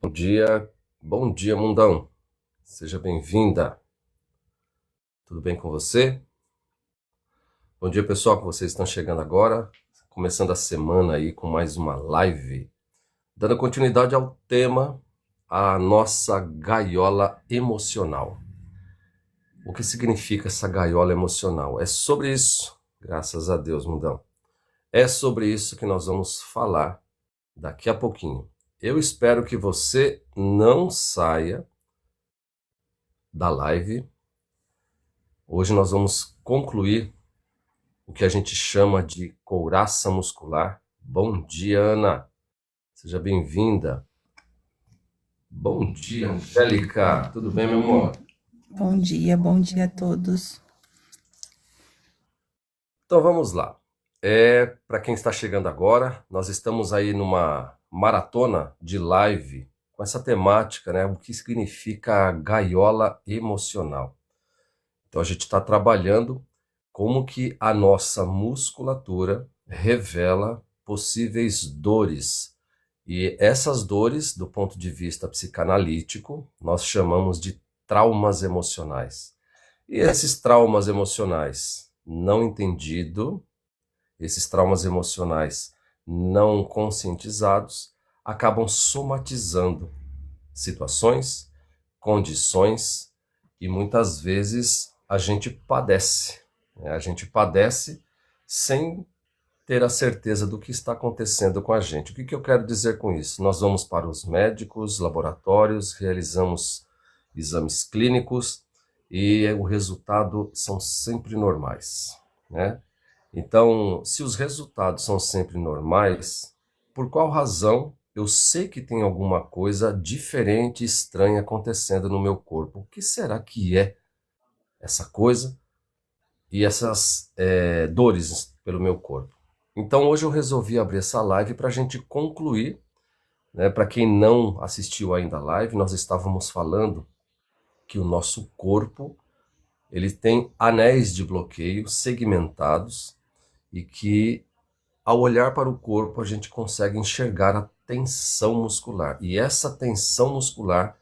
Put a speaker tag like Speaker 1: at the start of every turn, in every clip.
Speaker 1: Bom dia, mundão. Seja bem-vinda. Tudo bem com você? Bom dia, pessoal, que vocês estão chegando agora, começando a semana aí com mais uma live, dando continuidade ao tema, a nossa gaiola emocional. O que significa essa gaiola emocional? É sobre isso, graças a Deus, mundão. É sobre isso que nós vamos falar daqui a pouquinho. Eu espero que você não saia da live. Hoje nós vamos concluir o que a gente chama de couraça muscular. Bom dia, Ana. Seja bem-vinda. Bom dia, Angélica. Tudo bem, meu amor?
Speaker 2: Bom dia a todos.
Speaker 1: Então vamos lá. Para quem está chegando agora, nós estamos aí numa maratona de live com essa temática, né? O que significa a gaiola emocional. Então a gente está trabalhando como que a nossa musculatura revela possíveis dores. E essas dores, do ponto de vista psicanalítico, nós chamamos de traumas emocionais. E esses traumas emocionais não entendidos, esses traumas emocionais não conscientizados, acabam somatizando situações, condições e muitas vezes a gente padece. A gente padece sem ter a certeza do que está acontecendo com a gente. O que eu quero dizer com isso? Nós vamos para os médicos, laboratórios, realizamos exames clínicos e o resultado são sempre normais, né? Então, se os resultados são sempre normais, por qual razão eu sei que tem alguma coisa diferente, estranha acontecendo no meu corpo? O que será que é essa coisa e essas dores pelo meu corpo? Então, hoje eu resolvi abrir essa live para a gente concluir, né? Para quem não assistiu ainda a live, nós estávamos falando que o nosso corpo ele tem anéis de bloqueio segmentados e que ao olhar para o corpo, a gente consegue enxergar a tensão muscular. E essa tensão muscular,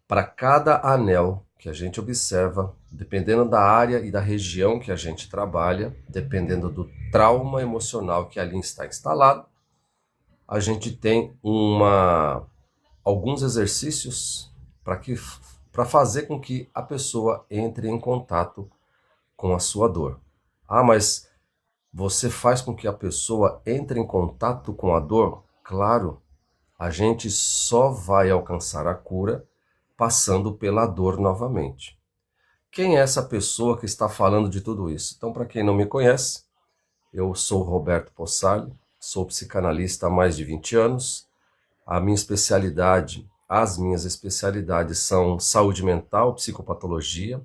Speaker 1: para cada anel que a gente observa, dependendo da área e da região que a gente trabalha, dependendo do trauma emocional que ali está instalado, a gente tem alguns exercícios para fazer com que a pessoa entre em contato com a sua dor. Ah, mas você faz com que a pessoa entre em contato com a dor? Claro, a gente só vai alcançar a cura passando pela dor novamente. Quem é essa pessoa que está falando de tudo isso? Então, para quem não me conhece, eu sou Roberto Possali, sou psicanalista há mais de 20 anos. As minhas especialidades são saúde mental, psicopatologia,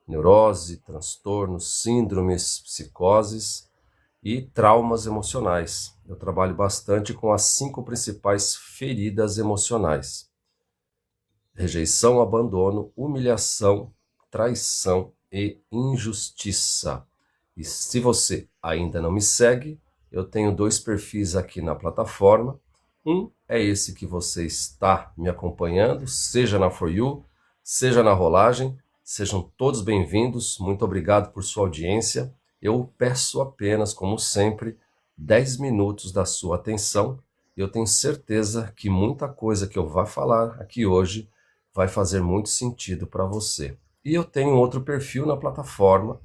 Speaker 1: neurose, transtornos, síndromes, psicoses e traumas emocionais. Eu trabalho bastante com as 5 principais feridas emocionais: rejeição, abandono, humilhação, traição e injustiça. E se você ainda não me segue, eu tenho 2 perfis aqui na plataforma. Um é esse que você está me acompanhando, seja na For You, seja na rolagem. Sejam todos bem-vindos, muito obrigado por sua audiência. Eu peço apenas, como sempre, 10 minutos da sua atenção. Eu tenho certeza que muita coisa que eu vou falar aqui hoje vai fazer muito sentido para você. E eu tenho outro perfil na plataforma,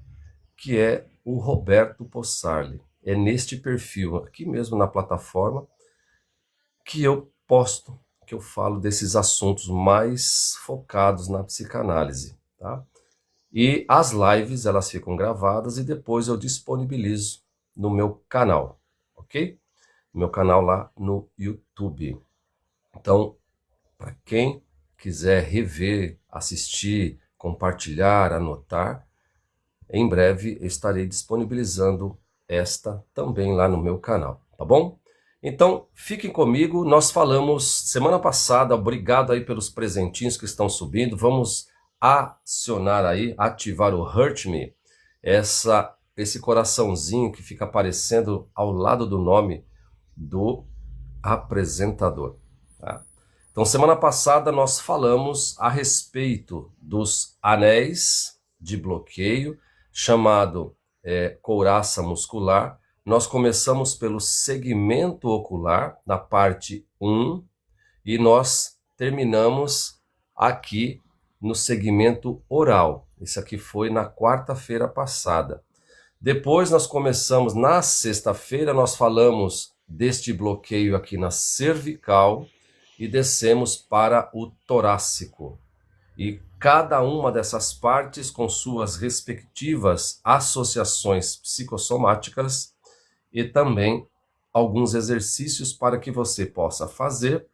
Speaker 1: que é o Roberto Possarli. É neste perfil, aqui mesmo na plataforma, que eu posto, que eu falo desses assuntos mais focados na psicanálise, tá? E as lives, elas ficam gravadas e depois eu disponibilizo no meu canal, ok? No meu canal lá no YouTube. Então, para quem quiser rever, assistir, compartilhar, anotar, em breve eu estarei disponibilizando esta também lá no meu canal, tá bom? Então, fiquem comigo. Nós falamos semana passada, obrigado aí pelos presentinhos que estão subindo. Vamos acionar aí, ativar o Hurt Me, esse coraçãozinho que fica aparecendo ao lado do nome do apresentador, tá? Então, semana passada nós falamos a respeito dos anéis de bloqueio, chamado couraça muscular. Nós começamos pelo segmento ocular, na parte 1, e nós terminamos aqui no segmento oral. Isso aqui foi na quarta-feira passada. Depois nós começamos, na sexta-feira, nós falamos deste bloqueio aqui na cervical, e descemos para o torácico. E cada uma dessas partes com suas respectivas associações psicossomáticas e também alguns exercícios para que você possa fazer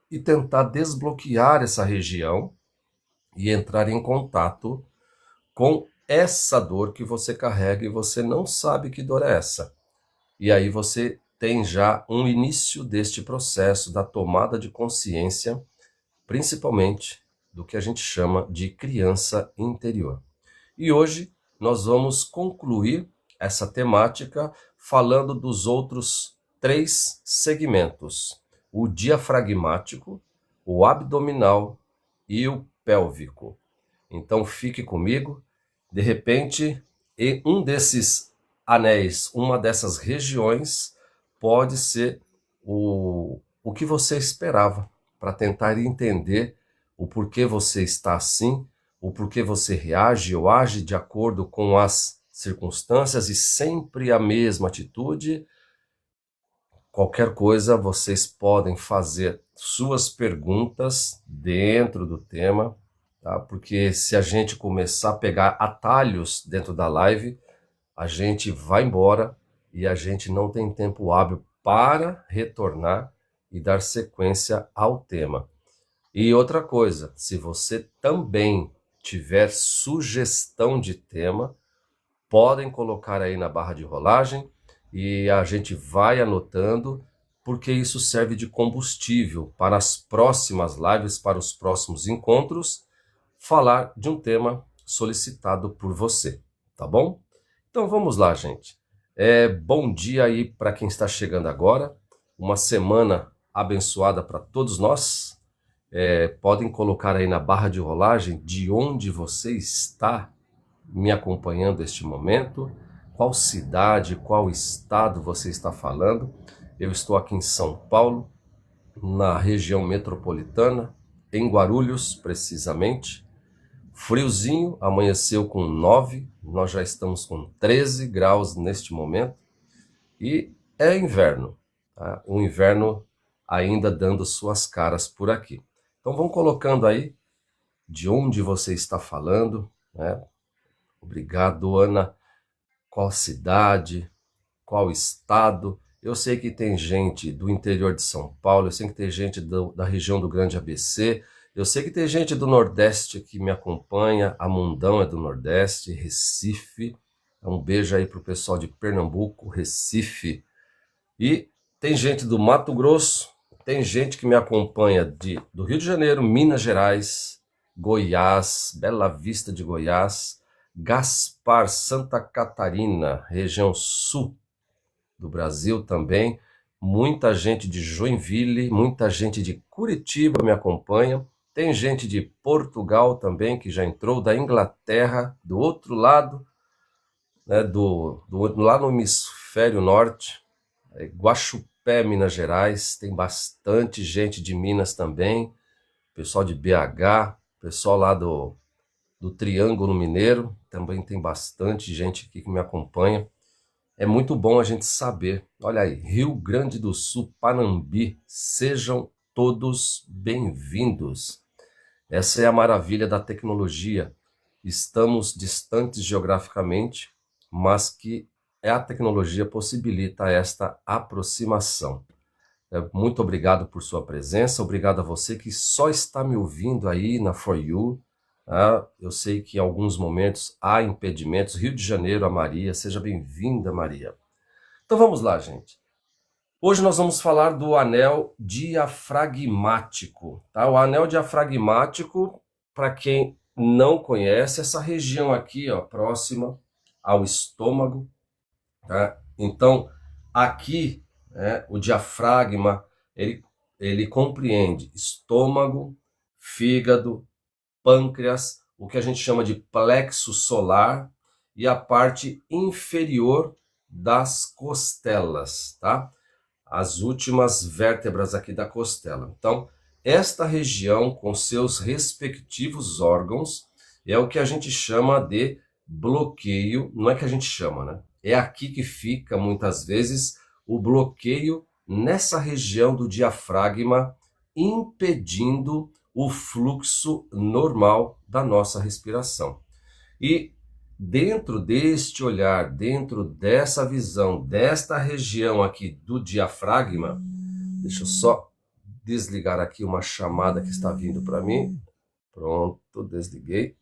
Speaker 1: e tentar desbloquear essa região e entrar em contato com essa dor que você carrega e você não sabe que dor é essa. E aí você tem já um início deste processo da tomada de consciência, principalmente do que a gente chama de criança interior. E hoje nós vamos concluir essa temática falando dos outros 3 segmentos: o diafragmático, o abdominal e o pélvico. Então fique comigo. De repente, em um desses anéis, uma dessas regiões, pode ser o que você esperava, para tentar entender o porquê você está assim, o porquê você reage ou age de acordo com as circunstâncias e sempre a mesma atitude. Qualquer coisa, vocês podem fazer suas perguntas dentro do tema, tá? Porque se a gente começar a pegar atalhos dentro da live, a gente vai embora e a gente não tem tempo hábil para retornar e dar sequência ao tema. E outra coisa, se você também tiver sugestão de tema, podem colocar aí na barra de rolagem e a gente vai anotando, porque isso serve de combustível para as próximas lives, para os próximos encontros, falar de um tema solicitado por você, tá bom? Então vamos lá, gente. Bom dia aí para quem está chegando agora, uma semana abençoada para todos nós. Podem colocar aí na barra de rolagem de onde você está me acompanhando neste momento, qual cidade, qual estado você está falando. Eu estou aqui em São Paulo, na região metropolitana, em Guarulhos precisamente. Friozinho, amanheceu com 9, nós já estamos com 13 graus neste momento e é inverno, tá? O inverno ainda dando suas caras por aqui. Então vão colocando aí de onde você está falando, né? Obrigado, Ana. Qual cidade, qual estado? Eu sei que tem gente do interior de São Paulo, eu sei que tem gente da região do Grande ABC, eu sei que tem gente do Nordeste que me acompanha, a Mundão é do Nordeste, Recife, um beijo aí para o pessoal de Pernambuco, Recife, e tem gente do Mato Grosso, tem gente que me acompanha do Rio de Janeiro, Minas Gerais, Goiás, Bela Vista de Goiás, Gaspar, Santa Catarina, região sul do Brasil também, muita gente de Joinville, muita gente de Curitiba me acompanha, tem gente de Portugal também que já entrou, da Inglaterra, do outro lado, né, lá no hemisfério norte, Guaxupé, Minas Gerais, tem bastante gente de Minas também, pessoal de BH, pessoal lá do Triângulo Mineiro, também tem bastante gente aqui que me acompanha. É muito bom a gente saber. Olha aí, Rio Grande do Sul, Panambi, sejam todos bem-vindos. Essa é a maravilha da tecnologia. Estamos distantes geograficamente, mas que a tecnologia possibilita esta aproximação. Muito obrigado por sua presença, obrigado a você que só está me ouvindo aí na For You. Eu sei que em alguns momentos há impedimentos. Rio de Janeiro, a Maria, seja bem-vinda, Maria. Então vamos lá, gente. Hoje nós vamos falar do anel diafragmático, tá? O anel diafragmático, para quem não conhece, essa região aqui, ó, próxima ao estômago, tá? Então, aqui, né, o diafragma, ele ele compreende estômago, fígado, pâncreas, o que a gente chama de plexo solar e a parte inferior das costelas, tá? As últimas vértebras aqui da costela. Então, esta região com seus respectivos órgãos é o que a gente chama de bloqueio, não é que a gente chama, né? É aqui que fica muitas vezes o bloqueio nessa região do diafragma, impedindo o fluxo normal da nossa respiração. E dentro deste olhar, dentro dessa visão, desta região aqui do diafragma, deixa eu só desligar aqui uma chamada que está vindo para mim. Pronto, desliguei.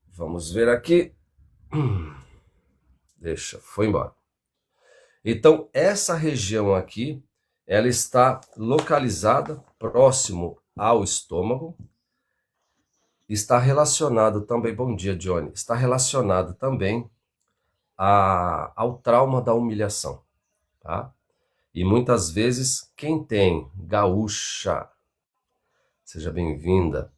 Speaker 1: Vamos ver aqui. Deixa, foi embora. Então, essa região aqui, ela está localizada próximo ao estômago. Está relacionado também, bom dia, Johnny, está relacionado também ao trauma da humilhação, tá? E muitas vezes, quem tem gaúcha, seja bem-vinda,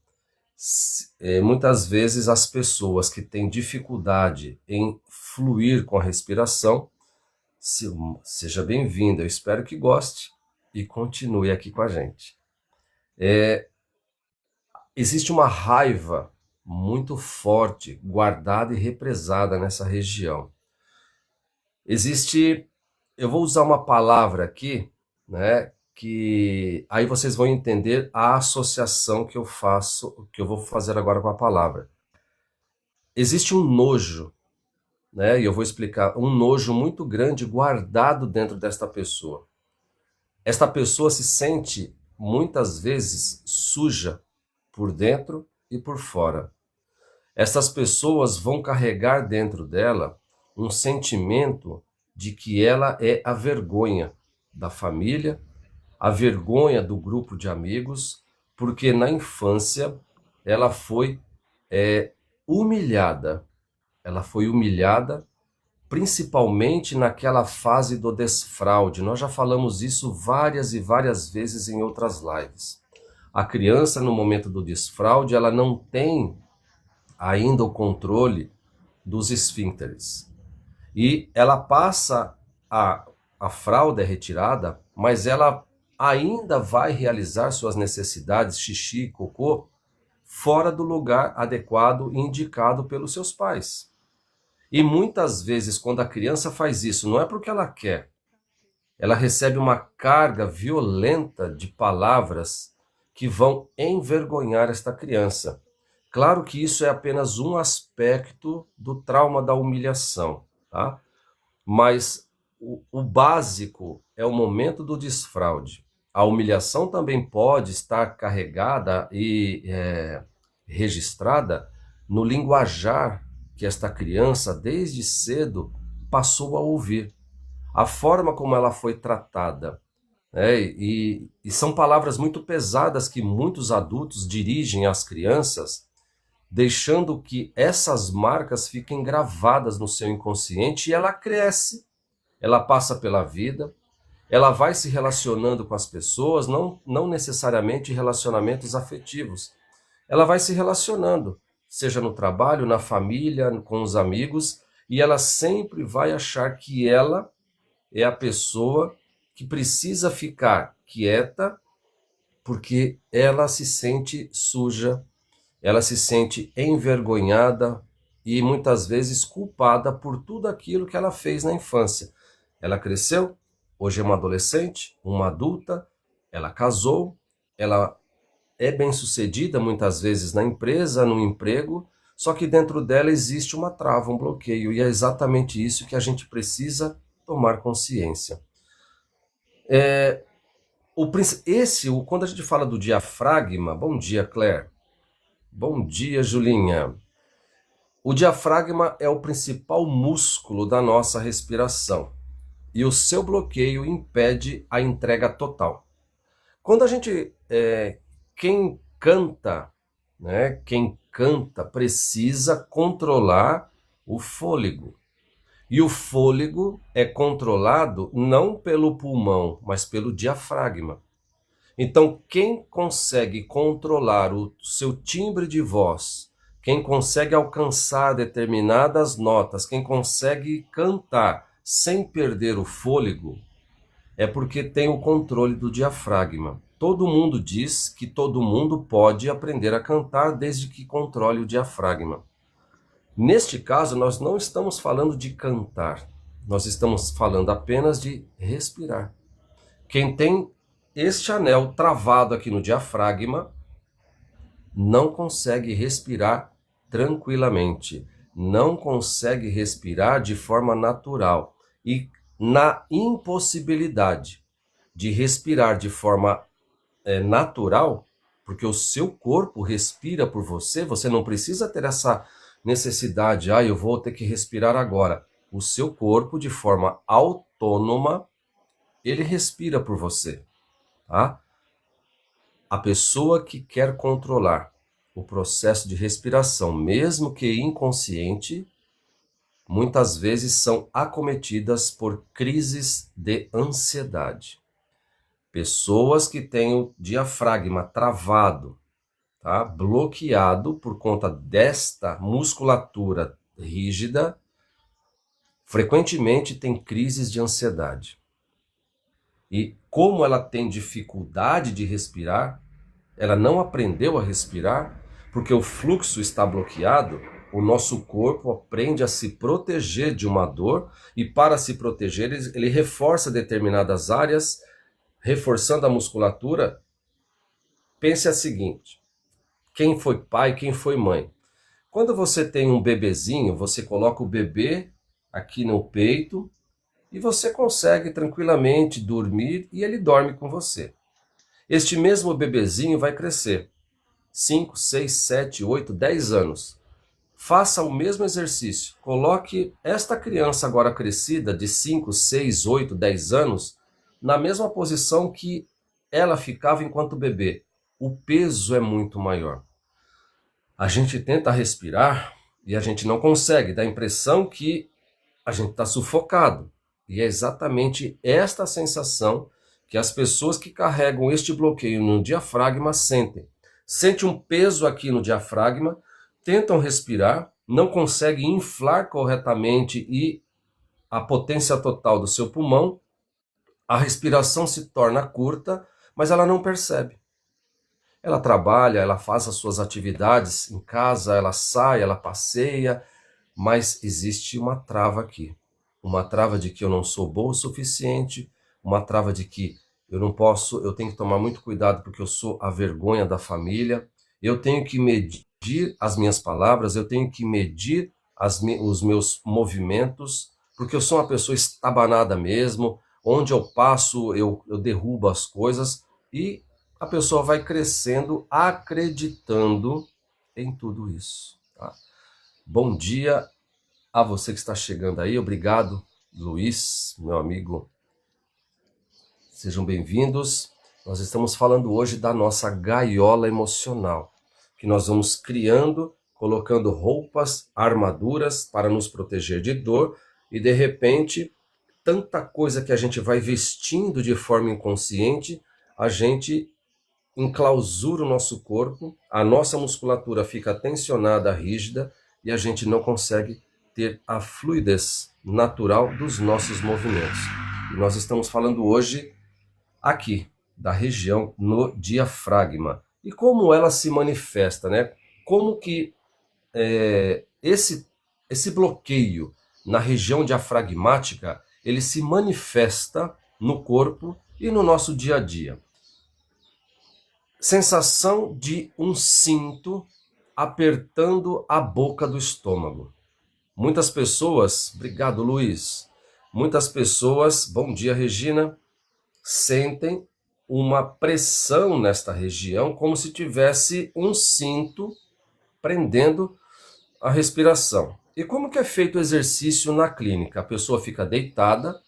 Speaker 1: muitas vezes as pessoas que têm dificuldade em fluir com a respiração, seja bem-vinda, eu espero que goste e continue aqui com a gente. Existe uma raiva muito forte, guardada e represada nessa região. Eu vou usar uma palavra aqui, né, que aí vocês vão entender a associação que eu vou fazer agora com a palavra. Existe um nojo, né, e eu vou explicar, um nojo muito grande guardado dentro desta pessoa. Esta pessoa se sente muitas vezes suja por dentro e por fora. Essas pessoas vão carregar dentro dela um sentimento de que ela é a vergonha da família, a vergonha do grupo de amigos, porque na infância ela foi humilhada. Ela foi humilhada principalmente naquela fase do desfraude. Nós já falamos isso várias e várias vezes em outras lives. A criança, no momento do desfraude, ela não tem ainda o controle dos esfíncteres. E ela passa, a fralda é retirada, mas ela ainda vai realizar suas necessidades, xixi, cocô, fora do lugar adequado e indicado pelos seus pais. E muitas vezes, quando a criança faz isso, não é porque ela quer, ela recebe uma carga violenta de palavras que vão envergonhar esta criança. Claro que isso é apenas um aspecto do trauma da humilhação, tá? Mas o básico é o momento do desfraude. A humilhação também pode estar carregada e registrada no linguajar que esta criança, desde cedo, passou a ouvir. A forma como ela foi tratada. E são palavras muito pesadas que muitos adultos dirigem às crianças, deixando que essas marcas fiquem gravadas no seu inconsciente, e ela cresce, ela passa pela vida, ela vai se relacionando com as pessoas, não necessariamente relacionamentos afetivos. Ela vai se relacionando, seja no trabalho, na família, com os amigos, e ela sempre vai achar que ela é a pessoa que precisa ficar quieta porque ela se sente suja, ela se sente envergonhada e muitas vezes culpada por tudo aquilo que ela fez na infância. Ela cresceu, hoje é uma adolescente, uma adulta, ela casou, ela é bem-sucedida muitas vezes na empresa, no emprego, só que dentro dela existe uma trava, um bloqueio, e é exatamente isso que a gente precisa tomar consciência. Quando a gente fala do diafragma, bom dia, Claire. Bom dia, Julinha. O diafragma é o principal músculo da nossa respiração e o seu bloqueio impede a entrega total. Quando a gente, quem canta, né, quem canta precisa controlar o fôlego. E o fôlego é controlado não pelo pulmão, mas pelo diafragma. Então, quem consegue controlar o seu timbre de voz, quem consegue alcançar determinadas notas, quem consegue cantar sem perder o fôlego, é porque tem o controle do diafragma. Todo mundo diz que todo mundo pode aprender a cantar desde que controle o diafragma. Neste caso, nós não estamos falando de cantar, nós estamos falando apenas de respirar. Quem tem este anel travado aqui no diafragma não consegue respirar tranquilamente, não consegue respirar de forma natural. E na impossibilidade de respirar de forma natural, porque o seu corpo respira por você, você não precisa ter essa necessidade, eu vou ter que respirar agora. O seu corpo, de forma autônoma, ele respira por você, tá? A pessoa que quer controlar o processo de respiração, mesmo que inconsciente, muitas vezes são acometidas por crises de ansiedade. Pessoas que têm o diafragma travado, tá? Bloqueado por conta desta musculatura rígida, frequentemente têm crises de ansiedade. E como ela tem dificuldade de respirar, ela não aprendeu a respirar, porque o fluxo está bloqueado, o nosso corpo aprende a se proteger de uma dor, e para se proteger ele reforça determinadas áreas, reforçando a musculatura. Pense a seguinte: quem foi pai, quem foi mãe? Quando você tem um bebezinho, você coloca o bebê aqui no peito e você consegue tranquilamente dormir e ele dorme com você. Este mesmo bebezinho vai crescer 5, 6, 7, 8, 10 anos. Faça o mesmo exercício. Coloque esta criança agora crescida de 5, 6, 8, 10 anos na mesma posição que ela ficava enquanto bebê. O peso é muito maior. A gente tenta respirar e a gente não consegue. Dá a impressão que a gente está sufocado. E é exatamente esta sensação que as pessoas que carregam este bloqueio no diafragma sentem. Sente um peso aqui no diafragma, tentam respirar, não conseguem inflar corretamente e a potência total do seu pulmão, a respiração se torna curta, mas ela não percebe. Ela trabalha, ela faz as suas atividades em casa, ela sai, ela passeia, mas existe uma trava aqui. Uma trava de que eu não sou boa o suficiente, uma trava de que eu não posso, eu tenho que tomar muito cuidado porque eu sou a vergonha da família, eu tenho que medir as minhas palavras, eu tenho que medir os meus movimentos, porque eu sou uma pessoa estabanada mesmo, onde eu passo eu derrubo as coisas, e a pessoa vai crescendo acreditando em tudo isso. Tá? Bom dia a você que está chegando aí, obrigado, Luiz, meu amigo. Sejam bem-vindos. Nós estamos falando hoje da nossa gaiola emocional, que nós vamos criando, colocando roupas, armaduras para nos proteger de dor, e de repente, tanta coisa que a gente vai vestindo de forma inconsciente, a gente enclausura o nosso corpo, a nossa musculatura fica tensionada, rígida, e a gente não consegue ter a fluidez natural dos nossos movimentos. E nós estamos falando hoje aqui, da região no diafragma. E como ela se manifesta, né? Como que esse bloqueio na região diafragmática, ele se manifesta no corpo e no nosso dia a dia. Sensação de um cinto apertando a boca do estômago. Muitas pessoas, obrigado Luiz, muitas pessoas, bom dia Regina, sentem uma pressão nesta região, como se tivesse um cinto prendendo a respiração. E como que é feito o exercício na clínica? A pessoa fica deitada,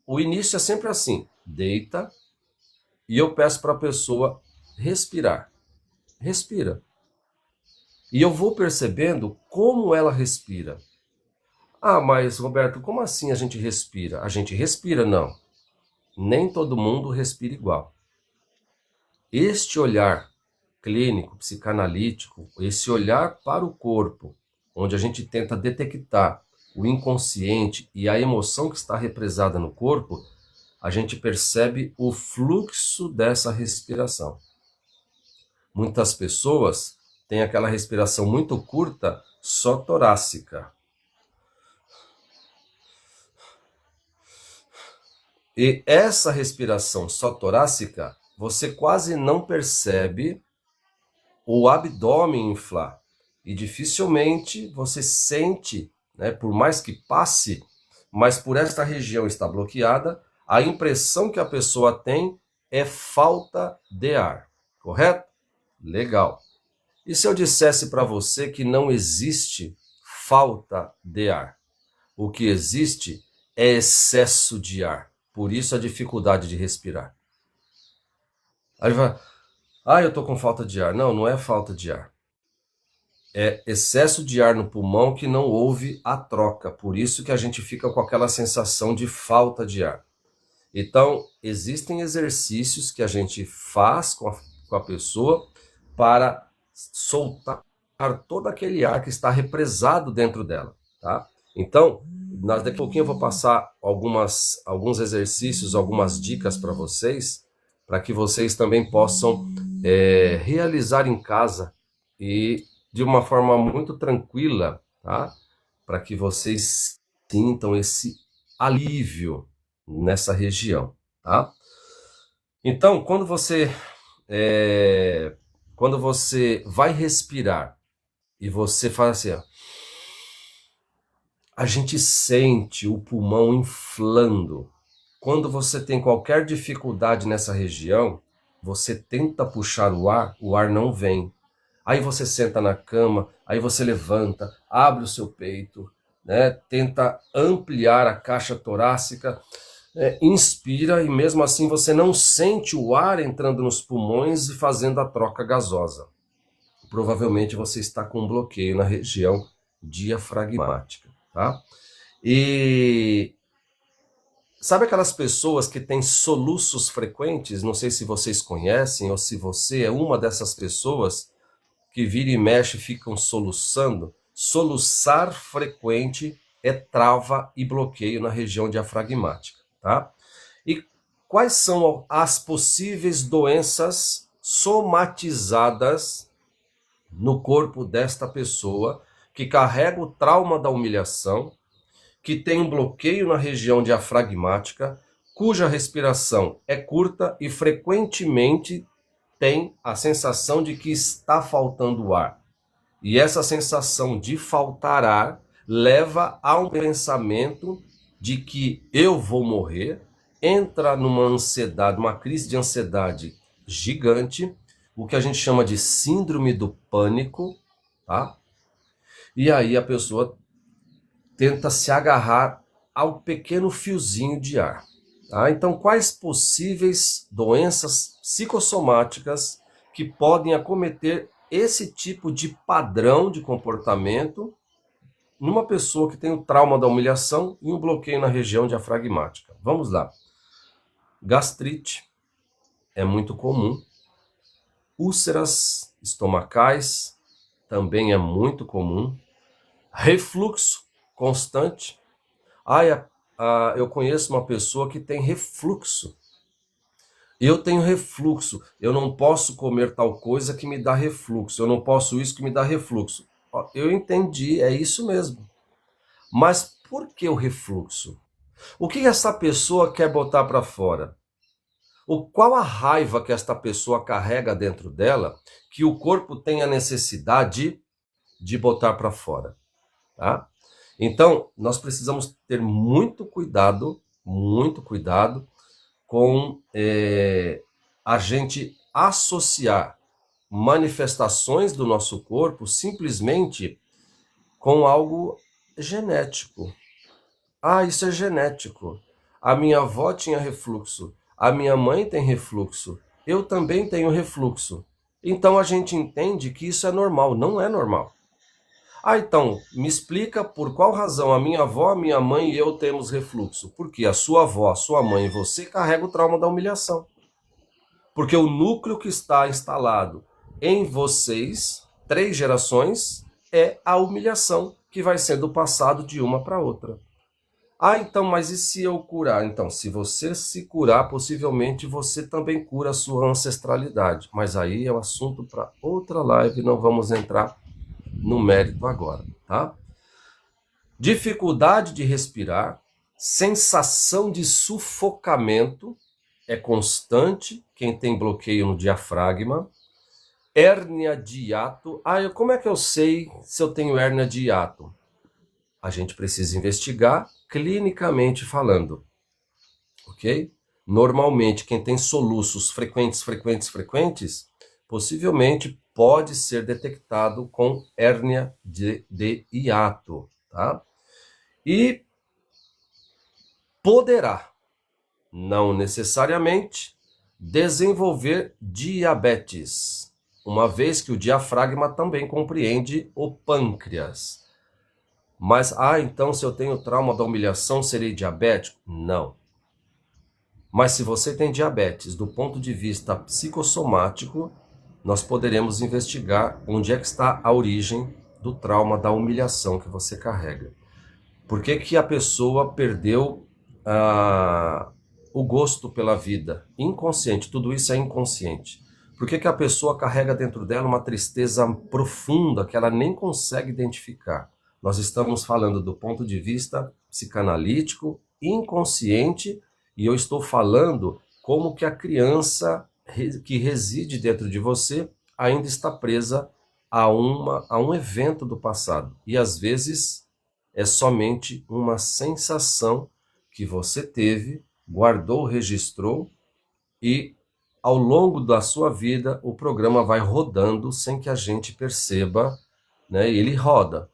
Speaker 1: o início é sempre assim, deita, e eu peço para a pessoa respirar. Respira. E eu vou percebendo como ela respira. Mas Roberto, como assim a gente respira? A gente respira, não. Nem todo mundo respira igual. Este olhar clínico, psicanalítico, esse olhar para o corpo, onde a gente tenta detectar o inconsciente e a emoção que está represada no corpo, a gente percebe o fluxo dessa respiração. Muitas pessoas têm aquela respiração muito curta, só torácica. E essa respiração só torácica, você quase não percebe o abdômen inflar. E dificilmente você sente, né, por mais que passe, mas por esta região estar bloqueada, a impressão que a pessoa tem é falta de ar, correto? Legal. E se eu dissesse para você que não existe falta de ar? O que existe é excesso de ar. Por isso a dificuldade de respirar. Aí vai, eu tô com falta de ar. Não, não é falta de ar. É excesso de ar no pulmão que não houve a troca. Por isso que a gente fica com aquela sensação de falta de ar. Então, existem exercícios que a gente faz com a pessoa para soltar todo aquele ar que está represado dentro dela, tá? Então, daqui a pouquinho eu vou passar alguns exercícios, algumas dicas para vocês, para que vocês também possam realizar em casa e de uma forma muito tranquila, tá? Para que vocês sintam esse alívio nessa região, tá? Então, quando você vai respirar e você faz assim, ó, a gente sente o pulmão inflando. Quando você tem qualquer dificuldade nessa região, você tenta puxar o ar não vem. Aí você senta na cama, aí você levanta, abre o seu peito, né? Tenta ampliar a caixa torácica, inspira e mesmo assim você não sente o ar entrando nos pulmões e fazendo a troca gasosa. Provavelmente você está com um bloqueio na região diafragmática, tá? E sabe aquelas pessoas que têm soluços frequentes? Não sei se vocês conhecem ou se você é uma dessas pessoas que vira e mexe e ficam soluçando. Soluçar frequente é trava e bloqueio na região diafragmática, tá? E quais são as possíveis doenças somatizadas no corpo desta pessoa que carrega o trauma da humilhação, que tem um bloqueio na região diafragmática, cuja respiração é curta e frequentemente tem a sensação de que está faltando ar. E essa sensação de faltar ar leva a um pensamento de que eu vou morrer, entra numa ansiedade, uma crise de ansiedade gigante, o que a gente chama de síndrome do pânico, tá? E aí a pessoa tenta se agarrar ao pequeno fiozinho de ar. Tá? Então, quais possíveis doenças psicossomáticas que podem acometer esse tipo de padrão de comportamento numa pessoa que tem o trauma da humilhação e um bloqueio na região diafragmática? Vamos lá. Gastrite é muito comum. Úlceras estomacais também é muito comum. Refluxo constante. Eu conheço uma pessoa que tem refluxo. Eu tenho refluxo. Eu não posso comer tal coisa que me dá refluxo. Eu não posso isso que me dá refluxo. Eu entendi, é isso mesmo. Mas por que o refluxo? O que essa pessoa quer botar para fora? Qual a raiva que esta pessoa carrega dentro dela que o corpo tem a necessidade de botar para fora? Tá? Então, nós precisamos ter muito cuidado com a gente associar manifestações do nosso corpo simplesmente com algo genético. Isso é genético. A minha avó tinha refluxo, a minha mãe tem refluxo, eu também tenho refluxo. Então a gente entende que isso é normal, não é normal. Então, me explica por qual razão a minha avó, a minha mãe e eu temos refluxo. Porque a sua avó, a sua mãe e você carregam o trauma da humilhação. Porque o núcleo que está instalado em vocês, 3 gerações, é a humilhação que vai sendo passado de uma para outra. Ah, então, mas e se eu curar? Então, se você se curar, possivelmente você também cura a sua ancestralidade. Mas aí é um assunto para outra live, não vamos entrar no mérito agora, tá? Dificuldade de respirar, sensação de sufocamento, é constante, quem tem bloqueio no diafragma, hérnia de hiato. Ah, como é que eu sei se eu tenho hérnia de hiato? A gente precisa investigar clinicamente falando, ok? Normalmente, quem tem soluços frequentes, possivelmente pode ser detectado com hérnia de hiato, tá? E poderá, não necessariamente, desenvolver diabetes, uma vez que o diafragma também compreende o pâncreas. Mas, então se eu tenho trauma da humilhação, serei diabético? Não. Mas se você tem diabetes do ponto de vista psicossomático, nós poderemos investigar onde é que está a origem do trauma da humilhação que você carrega. Por que que a pessoa perdeu o gosto pela vida? Inconsciente, tudo isso é inconsciente. Por que que a pessoa carrega dentro dela uma tristeza profunda que ela nem consegue identificar? Nós estamos falando do ponto de vista psicanalítico, inconsciente, e eu estou falando como que a criança que reside dentro de você ainda está presa a um evento do passado. E às vezes é somente uma sensação que você teve, guardou, registrou, e ao longo da sua vida o programa vai rodando sem que a gente perceba, né? Ele roda.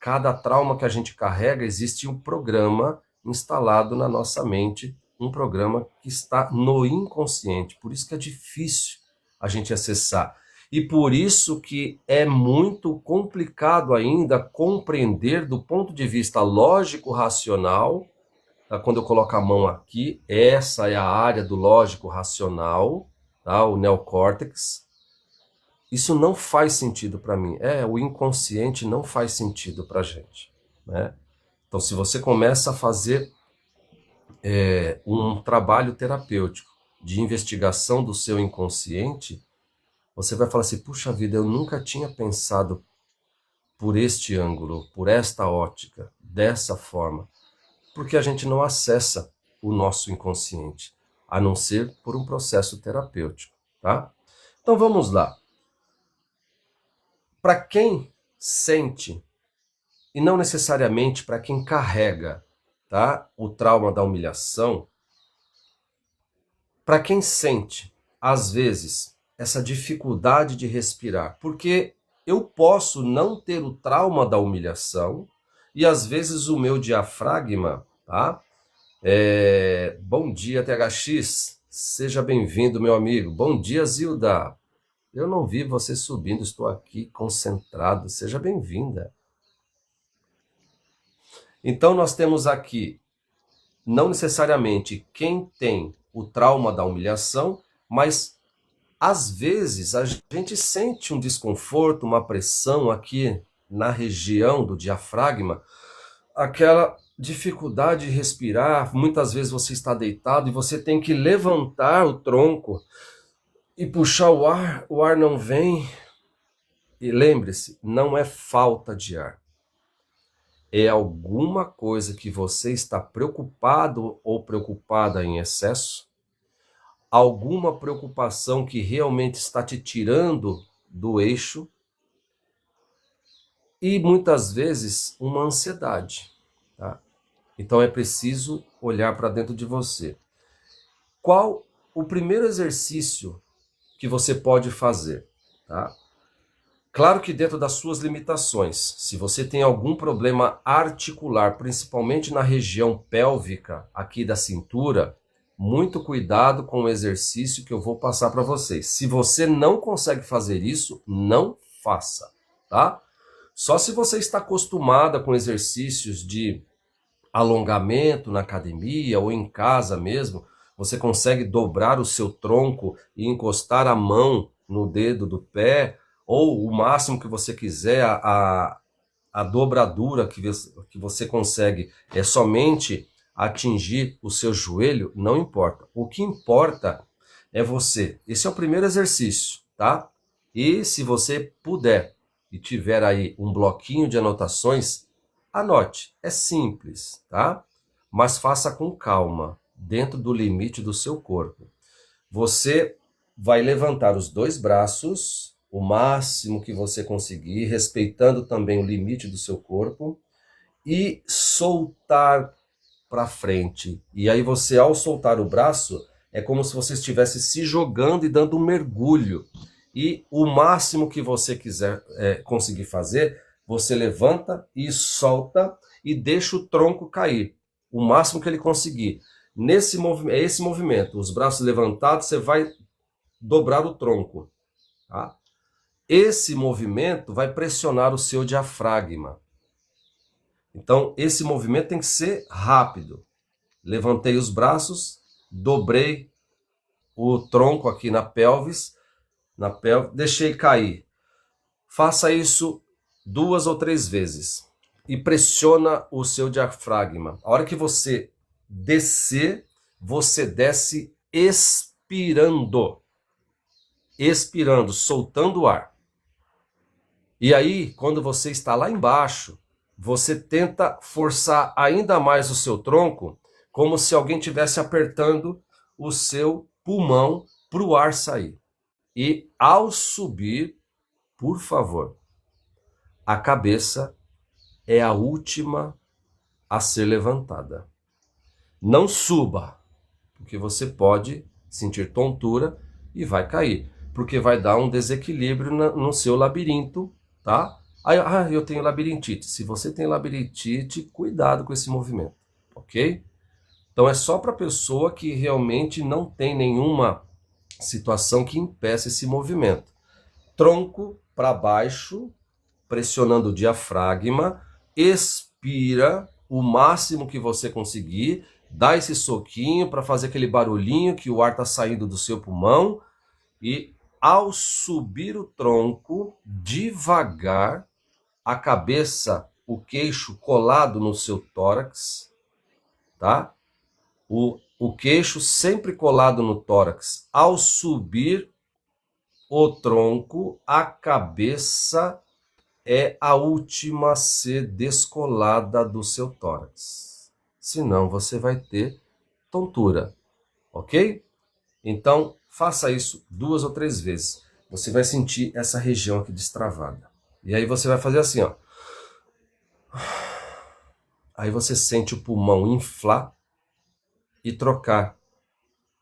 Speaker 1: Cada trauma que a gente carrega, existe um programa instalado na nossa mente, um programa que está no inconsciente. Por isso que é difícil a gente acessar. E por isso que é muito complicado ainda compreender do ponto de vista lógico-racional. Tá? Quando eu coloco a mão aqui, essa é a área do lógico-racional, tá? O neocórtex. Isso não faz sentido para mim. O inconsciente não faz sentido para a gente, né? Então, se você começa a fazer um trabalho terapêutico de investigação do seu inconsciente, você vai falar assim, puxa vida, eu nunca tinha pensado por este ângulo, por esta ótica, dessa forma. Porque a gente não acessa o nosso inconsciente, a não ser por um processo terapêutico, tá? Então vamos lá. Para quem sente, e não necessariamente para quem carrega, tá? O trauma da humilhação, para quem sente, às vezes, essa dificuldade de respirar, porque eu posso não ter o trauma da humilhação e às vezes o meu diafragma, tá? Bom dia, THX, seja bem-vindo, meu amigo. Bom dia, Zilda. Eu não vi você subindo, estou aqui concentrado. Seja bem-vinda. Então, nós temos aqui, não necessariamente quem tem o trauma da humilhação, mas às vezes a gente sente um desconforto, uma pressão aqui na região do diafragma, aquela dificuldade de respirar. Muitas vezes você está deitado e você tem que levantar o tronco e puxar o ar não vem. E lembre-se, não é falta de ar. É alguma coisa que você está preocupado ou preocupada em excesso, alguma preocupação que realmente está te tirando do eixo e muitas vezes uma ansiedade, tá? Então é preciso olhar para dentro de você. Qual o primeiro exercício que você pode fazer, tá? Claro que dentro das suas limitações. Se você tem algum problema articular, principalmente na região pélvica, aqui da cintura, muito cuidado com o exercício que eu vou passar para vocês. Se você não consegue fazer isso, não faça, tá? Só se você está acostumada com exercícios de alongamento na academia ou em casa mesmo, Você consegue dobrar o seu tronco e encostar a mão no dedo do pé, ou o máximo que você quiser, a dobradura que você consegue é somente atingir o seu joelho, não importa. O que importa é você. Esse é o primeiro exercício, tá? E se você puder e tiver aí um bloquinho de anotações, anote. É simples, tá? Mas faça com calma, dentro do limite do seu corpo. Você vai levantar os dois braços, o máximo que você conseguir, respeitando também o limite do seu corpo, e soltar para frente. E aí você, ao soltar o braço, é como se você estivesse se jogando e dando um mergulho. E o máximo que você quiser conseguir fazer, você levanta e solta e deixa o tronco cair. O máximo que ele conseguir. É esse movimento. Os braços levantados, você vai dobrar o tronco. Tá? Esse movimento vai pressionar o seu diafragma. Então, esse movimento tem que ser rápido. Levantei os braços, dobrei o tronco aqui na pelvis, deixei cair. Faça isso 2 ou 3 vezes e pressiona o seu diafragma. A hora que você descer, você desce expirando. Expirando, soltando o ar. E aí, quando você está lá embaixo, você tenta forçar ainda mais o seu tronco, como se alguém estivesse apertando o seu pulmão para o ar sair. E ao subir, por favor, a cabeça é a última a ser levantada. Não suba, porque você pode sentir tontura e vai cair, porque vai dar um desequilíbrio no seu labirinto, tá? Eu tenho labirintite. Se você tem labirintite, cuidado com esse movimento, ok? Então é só para pessoa que realmente não tem nenhuma situação que impeça esse movimento. Tronco para baixo, pressionando o diafragma, expira o máximo que você conseguir, dá esse soquinho para fazer aquele barulhinho que o ar está saindo do seu pulmão e ao subir o tronco, devagar, a cabeça, o queixo colado no seu tórax, tá? O queixo sempre colado no tórax. Ao subir o tronco, a cabeça é a última a ser descolada do seu tórax. Senão você vai ter tontura, ok? Então, faça isso 2 ou 3 vezes. Você vai sentir essa região aqui destravada. E aí você vai fazer assim, ó. Aí você sente o pulmão inflar e trocar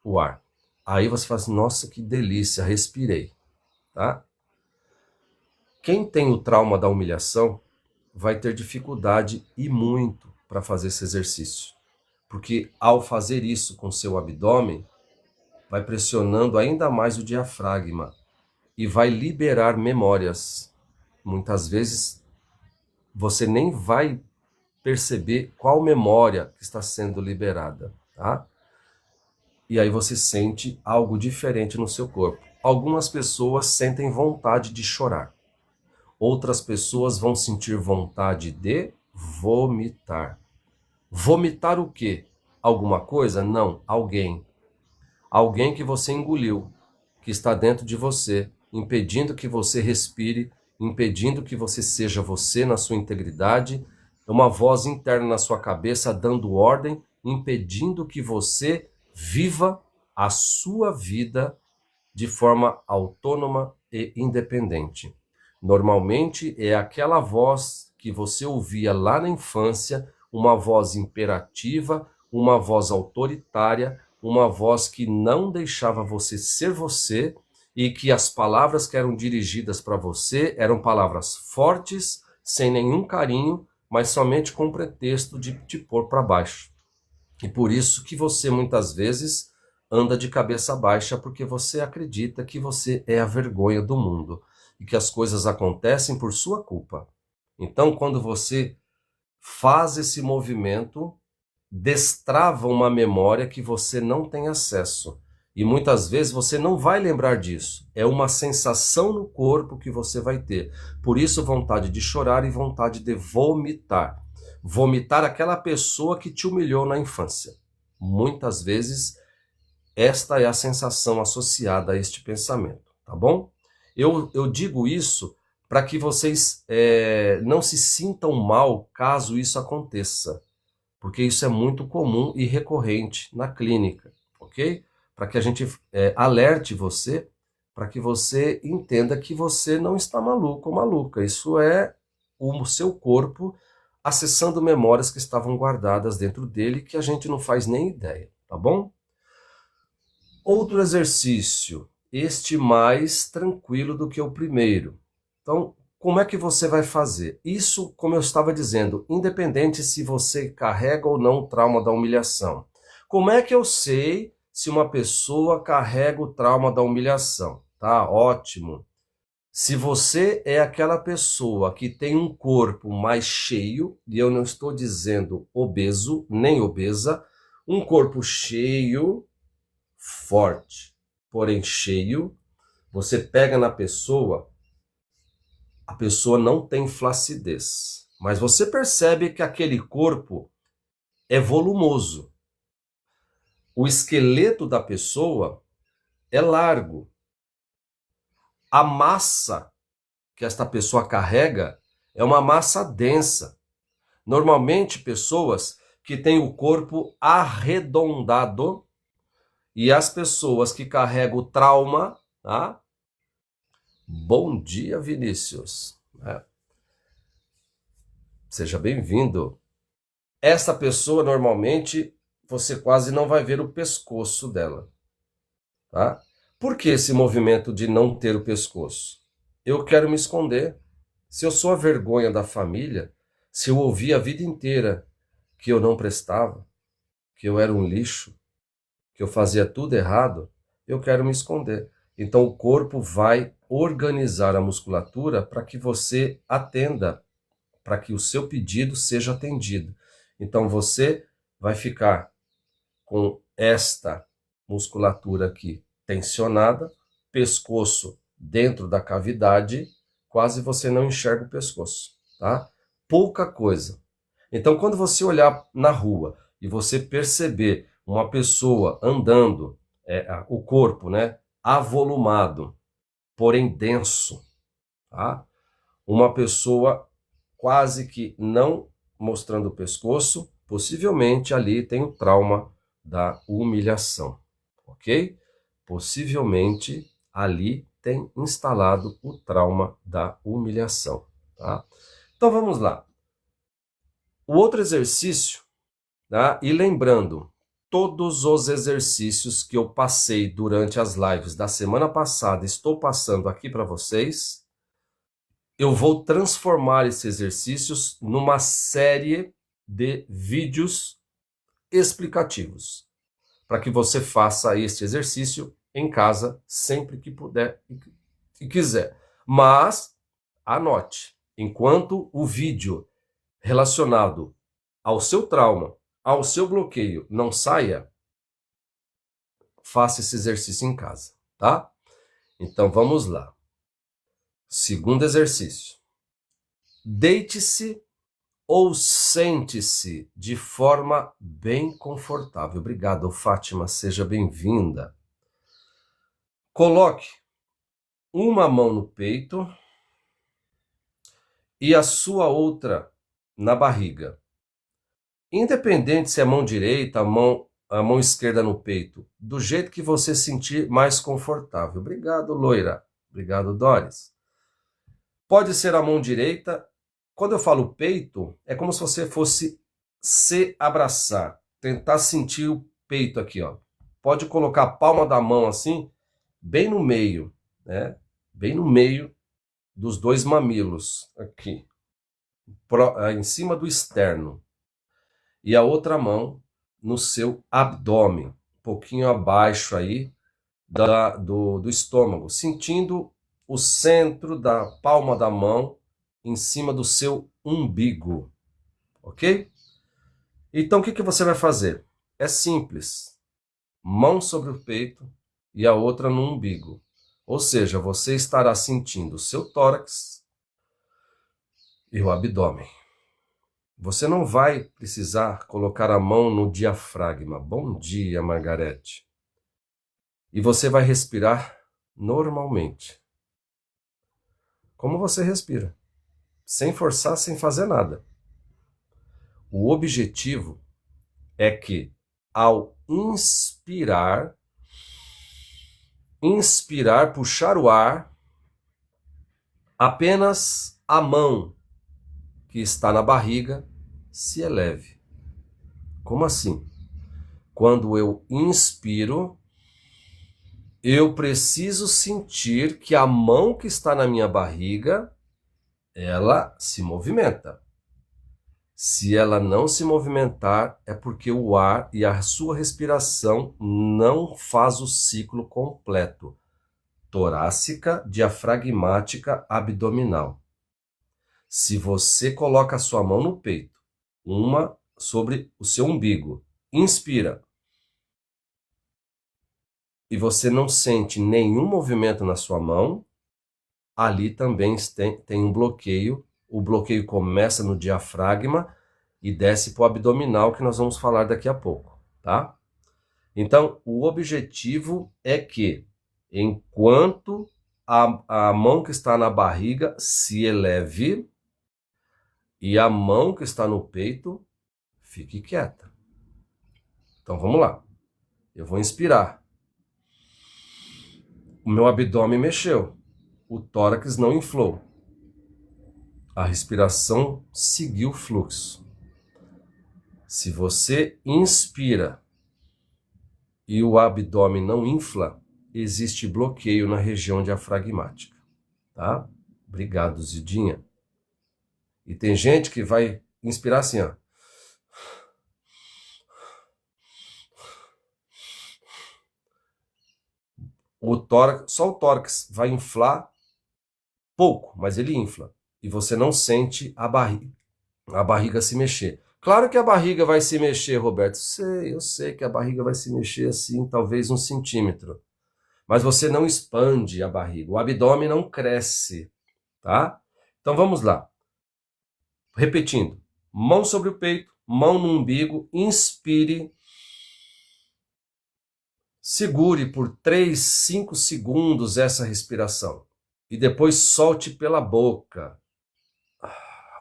Speaker 1: o ar. Aí você fala assim, nossa, que delícia, respirei, tá? Quem tem o trauma da humilhação vai ter dificuldade e muito para fazer esse exercício. Porque ao fazer isso com seu abdômen, vai pressionando ainda mais o diafragma e vai liberar memórias. Muitas vezes você nem vai perceber qual memória está sendo liberada, tá? E aí você sente algo diferente no seu corpo. Algumas pessoas sentem vontade de chorar. Outras pessoas vão sentir vontade de vomitar. Vomitar o quê? Alguma coisa? Não, alguém. Alguém que você engoliu, que está dentro de você, impedindo que você respire, impedindo que você seja você na sua integridade, uma voz interna na sua cabeça dando ordem, impedindo que você viva a sua vida de forma autônoma e independente. Normalmente é aquela voz que você ouvia lá na infância, uma voz imperativa, uma voz autoritária, uma voz que não deixava você ser você e que as palavras que eram dirigidas para você eram palavras fortes, sem nenhum carinho, mas somente com o pretexto de te pôr para baixo. E por isso que você muitas vezes anda de cabeça baixa, porque você acredita que você é a vergonha do mundo e que as coisas acontecem por sua culpa. Então, quando você faz esse movimento destrava uma memória que você não tem acesso. E muitas vezes você não vai lembrar disso. É uma sensação no corpo que você vai ter. Por isso, vontade de chorar e vontade de vomitar. Vomitar aquela pessoa que te humilhou na infância. Muitas vezes, esta é a sensação associada a este pensamento, tá bom? Eu digo isso para que vocês não se sintam mal caso isso aconteça, porque isso é muito comum e recorrente na clínica, ok? Para que a gente alerte você, para que você entenda que você não está maluco ou maluca. Isso é o seu corpo acessando memórias que estavam guardadas dentro dele que a gente não faz nem ideia, tá bom? Outro exercício, este mais tranquilo do que o primeiro. Então, como é que você vai fazer? Isso, como eu estava dizendo, independente se você carrega ou não o trauma da humilhação. Como é que eu sei se uma pessoa carrega o trauma da humilhação? Tá, ótimo. Se você é aquela pessoa que tem um corpo mais cheio, e eu não estou dizendo obeso, nem obesa, um corpo cheio, forte, porém cheio, você pega na pessoa, a pessoa não tem flacidez, mas você percebe que aquele corpo é volumoso. O esqueleto da pessoa é largo. A massa que esta pessoa carrega é uma massa densa. Normalmente, pessoas que têm o corpo arredondado e as pessoas que carregam o trauma, tá? Bom dia, Vinícius. Seja bem-vindo. Essa pessoa, normalmente, você quase não vai ver o pescoço dela, tá? Por que esse movimento de não ter o pescoço? Eu quero me esconder. Se eu sou a vergonha da família, se eu ouvi a vida inteira que eu não prestava, que eu era um lixo, que eu fazia tudo errado, eu quero me esconder. Então o corpo vai organizar a musculatura para que você atenda, para que o seu pedido seja atendido. Então você vai ficar com esta musculatura aqui tensionada, pescoço dentro da cavidade, quase você não enxerga o pescoço, tá? Pouca coisa. Então quando você olhar na rua e você perceber uma pessoa andando, o corpo, né, avolumado, porém denso, tá? Uma pessoa quase que não mostrando o pescoço, possivelmente ali tem o trauma da humilhação, ok? Possivelmente ali tem instalado o trauma da humilhação, tá? Então vamos lá. O outro exercício, tá? E lembrando, todos os exercícios que eu passei durante as lives da semana passada, estou passando aqui para vocês. Eu vou transformar esses exercícios numa série de vídeos explicativos, para que você faça este exercício em casa sempre que puder e quiser. Mas anote, enquanto o vídeo relacionado ao seu trauma, ao seu bloqueio não saia, faça esse exercício em casa, tá? Então vamos lá. Segundo exercício. Deite-se ou sente-se de forma bem confortável. Obrigado, Fátima, seja bem-vinda. Coloque uma mão no peito e a sua outra na barriga. Independente se é a mão direita, a mão esquerda no peito, do jeito que você sentir mais confortável. Obrigado, loira. Obrigado, Doris. Pode ser a mão direita. Quando eu falo peito, é como se você fosse se abraçar, tentar sentir o peito aqui, ó. Pode colocar a palma da mão assim, bem no meio, né? Bem no meio dos dois mamilos, aqui, em cima do externo. E a outra mão no seu abdômen, um pouquinho abaixo aí do estômago, sentindo o centro da palma da mão em cima do seu umbigo, ok? Então, o que você vai fazer? É simples. Mão sobre o peito e a outra no umbigo. Ou seja, você estará sentindo o seu tórax e o abdômen. Você não vai precisar colocar a mão no diafragma. Bom dia, Margarete. E você vai respirar normalmente. Como você respira. Sem forçar, sem fazer nada. O objetivo é que, ao inspirar, puxar o ar, apenas a mão que está na barriga se eleve. Como assim? Quando eu inspiro, eu preciso sentir que a mão que está na minha barriga, ela se movimenta. Se ela não se movimentar, é porque o ar e a sua respiração não faz o ciclo completo. Torácica, diafragmática, abdominal. Se você coloca a sua mão no peito, uma sobre o seu umbigo, inspira, e você não sente nenhum movimento na sua mão, ali também tem um bloqueio. O bloqueio começa no diafragma e desce para o abdominal, que nós vamos falar daqui a pouco, tá? Então, o objetivo é que, enquanto a mão que está na barriga se eleve e a mão que está no peito fique quieta. Então, vamos lá. Eu vou inspirar. O meu abdômen mexeu. O tórax não inflou. A respiração seguiu o fluxo. Se você inspira e o abdômen não infla, existe bloqueio na região diafragmática, tá? Obrigado, Zidinha. E tem gente que vai inspirar assim, ó. Só o tórax vai inflar pouco, mas ele infla. E você não sente a barriga se mexer. Claro que a barriga vai se mexer, Roberto. Eu sei que a barriga vai se mexer assim, talvez 1 centímetro. Mas você não expande a barriga. O abdômen não cresce, tá? Então vamos lá. Repetindo. Mão sobre o peito, mão no umbigo, inspire. Segure por 3, 5 segundos essa respiração. E depois solte pela boca.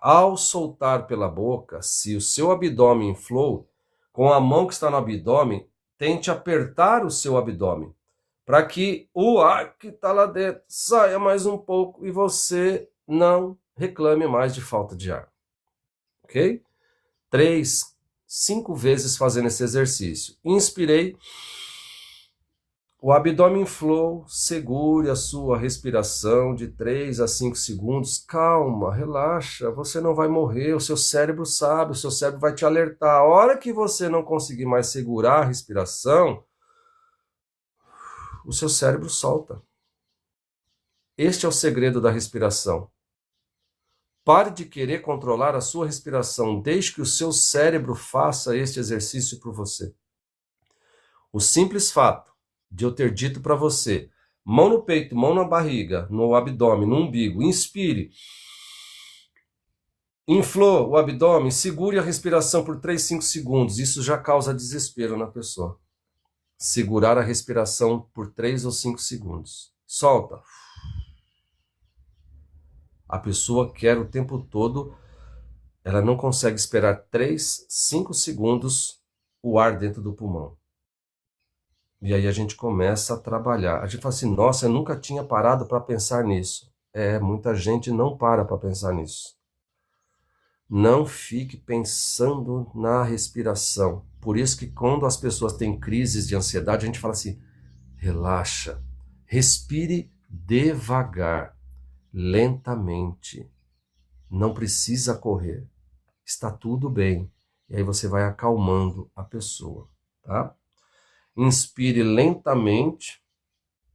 Speaker 1: Ao soltar pela boca, se o seu abdômen inflou, com a mão que está no abdômen, tente apertar o seu abdômen, para que o ar que está lá dentro saia mais um pouco e você não reclame mais de falta de ar. Ok? 3, 5 vezes fazendo esse exercício. Inspirei. O abdômen inflou, segure a sua respiração de 3 a 5 segundos. Calma, relaxa, você não vai morrer, o seu cérebro sabe, o seu cérebro vai te alertar. A hora que você não conseguir mais segurar a respiração, o seu cérebro solta. Este é o segredo da respiração. Pare de querer controlar a sua respiração, deixe que o seu cérebro faça este exercício por você. O simples fato de eu ter dito para você, mão no peito, mão na barriga, no abdômen, no umbigo, inspire, inflou o abdômen, segure a respiração por 3, 5 segundos, isso já causa desespero na pessoa. Segurar a respiração por 3 ou 5 segundos. Solta. A pessoa quer o tempo todo, ela não consegue esperar 3, 5 segundos o ar dentro do pulmão. E aí a gente começa a trabalhar. A gente fala assim, nossa, eu nunca tinha parado para pensar nisso. Muita gente não para pensar nisso. Não fique pensando na respiração. Por isso que quando as pessoas têm crises de ansiedade, a gente fala assim, relaxa, respire devagar, lentamente. Não precisa correr. Está tudo bem. E aí você vai acalmando a pessoa, tá? Inspire lentamente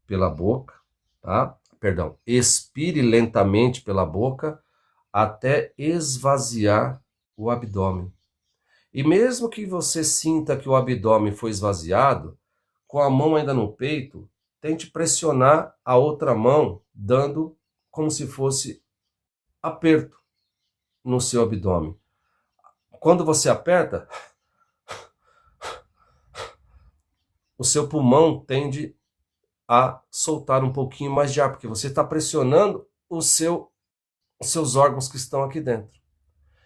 Speaker 1: pela boca, tá? Perdão, expire lentamente pela boca até esvaziar o abdômen. E mesmo que você sinta que o abdômen foi esvaziado, com a mão ainda no peito, tente pressionar a outra mão, dando como se fosse aperto no seu abdômen. Quando você aperta, o seu pulmão tende a soltar um pouquinho mais de ar, porque você está pressionando os seus órgãos que estão aqui dentro.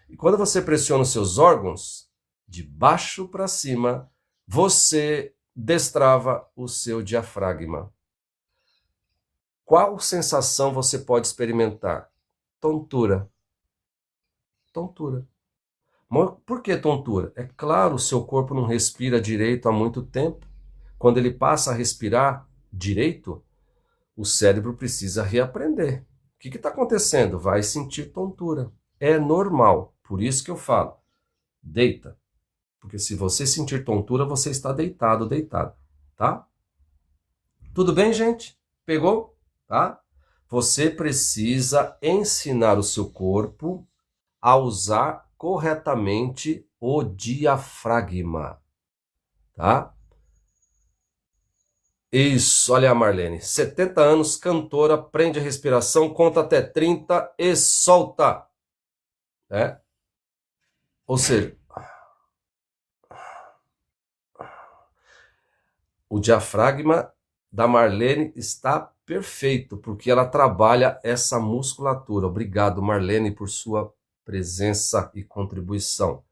Speaker 1: E quando você pressiona os seus órgãos, de baixo para cima, você destrava o seu diafragma. Qual sensação você pode experimentar? Tontura. Tontura. Por que tontura? É claro, o seu corpo não respira direito há muito tempo. Quando ele passa a respirar direito, o cérebro precisa reaprender. O que está acontecendo? Vai sentir tontura. É normal. Por isso que eu falo, deita. Porque se você sentir tontura, você está deitado, deitado. Tá? Tudo bem, gente? Pegou? Tá? Você precisa ensinar o seu corpo a usar corretamente o diafragma. Tá? Isso, olha a Marlene. 70 anos, cantora, prende a respiração, conta até 30 e solta. Né? Ou seja, o diafragma da Marlene está perfeito, porque ela trabalha essa musculatura. Obrigado, Marlene, por sua presença e contribuição.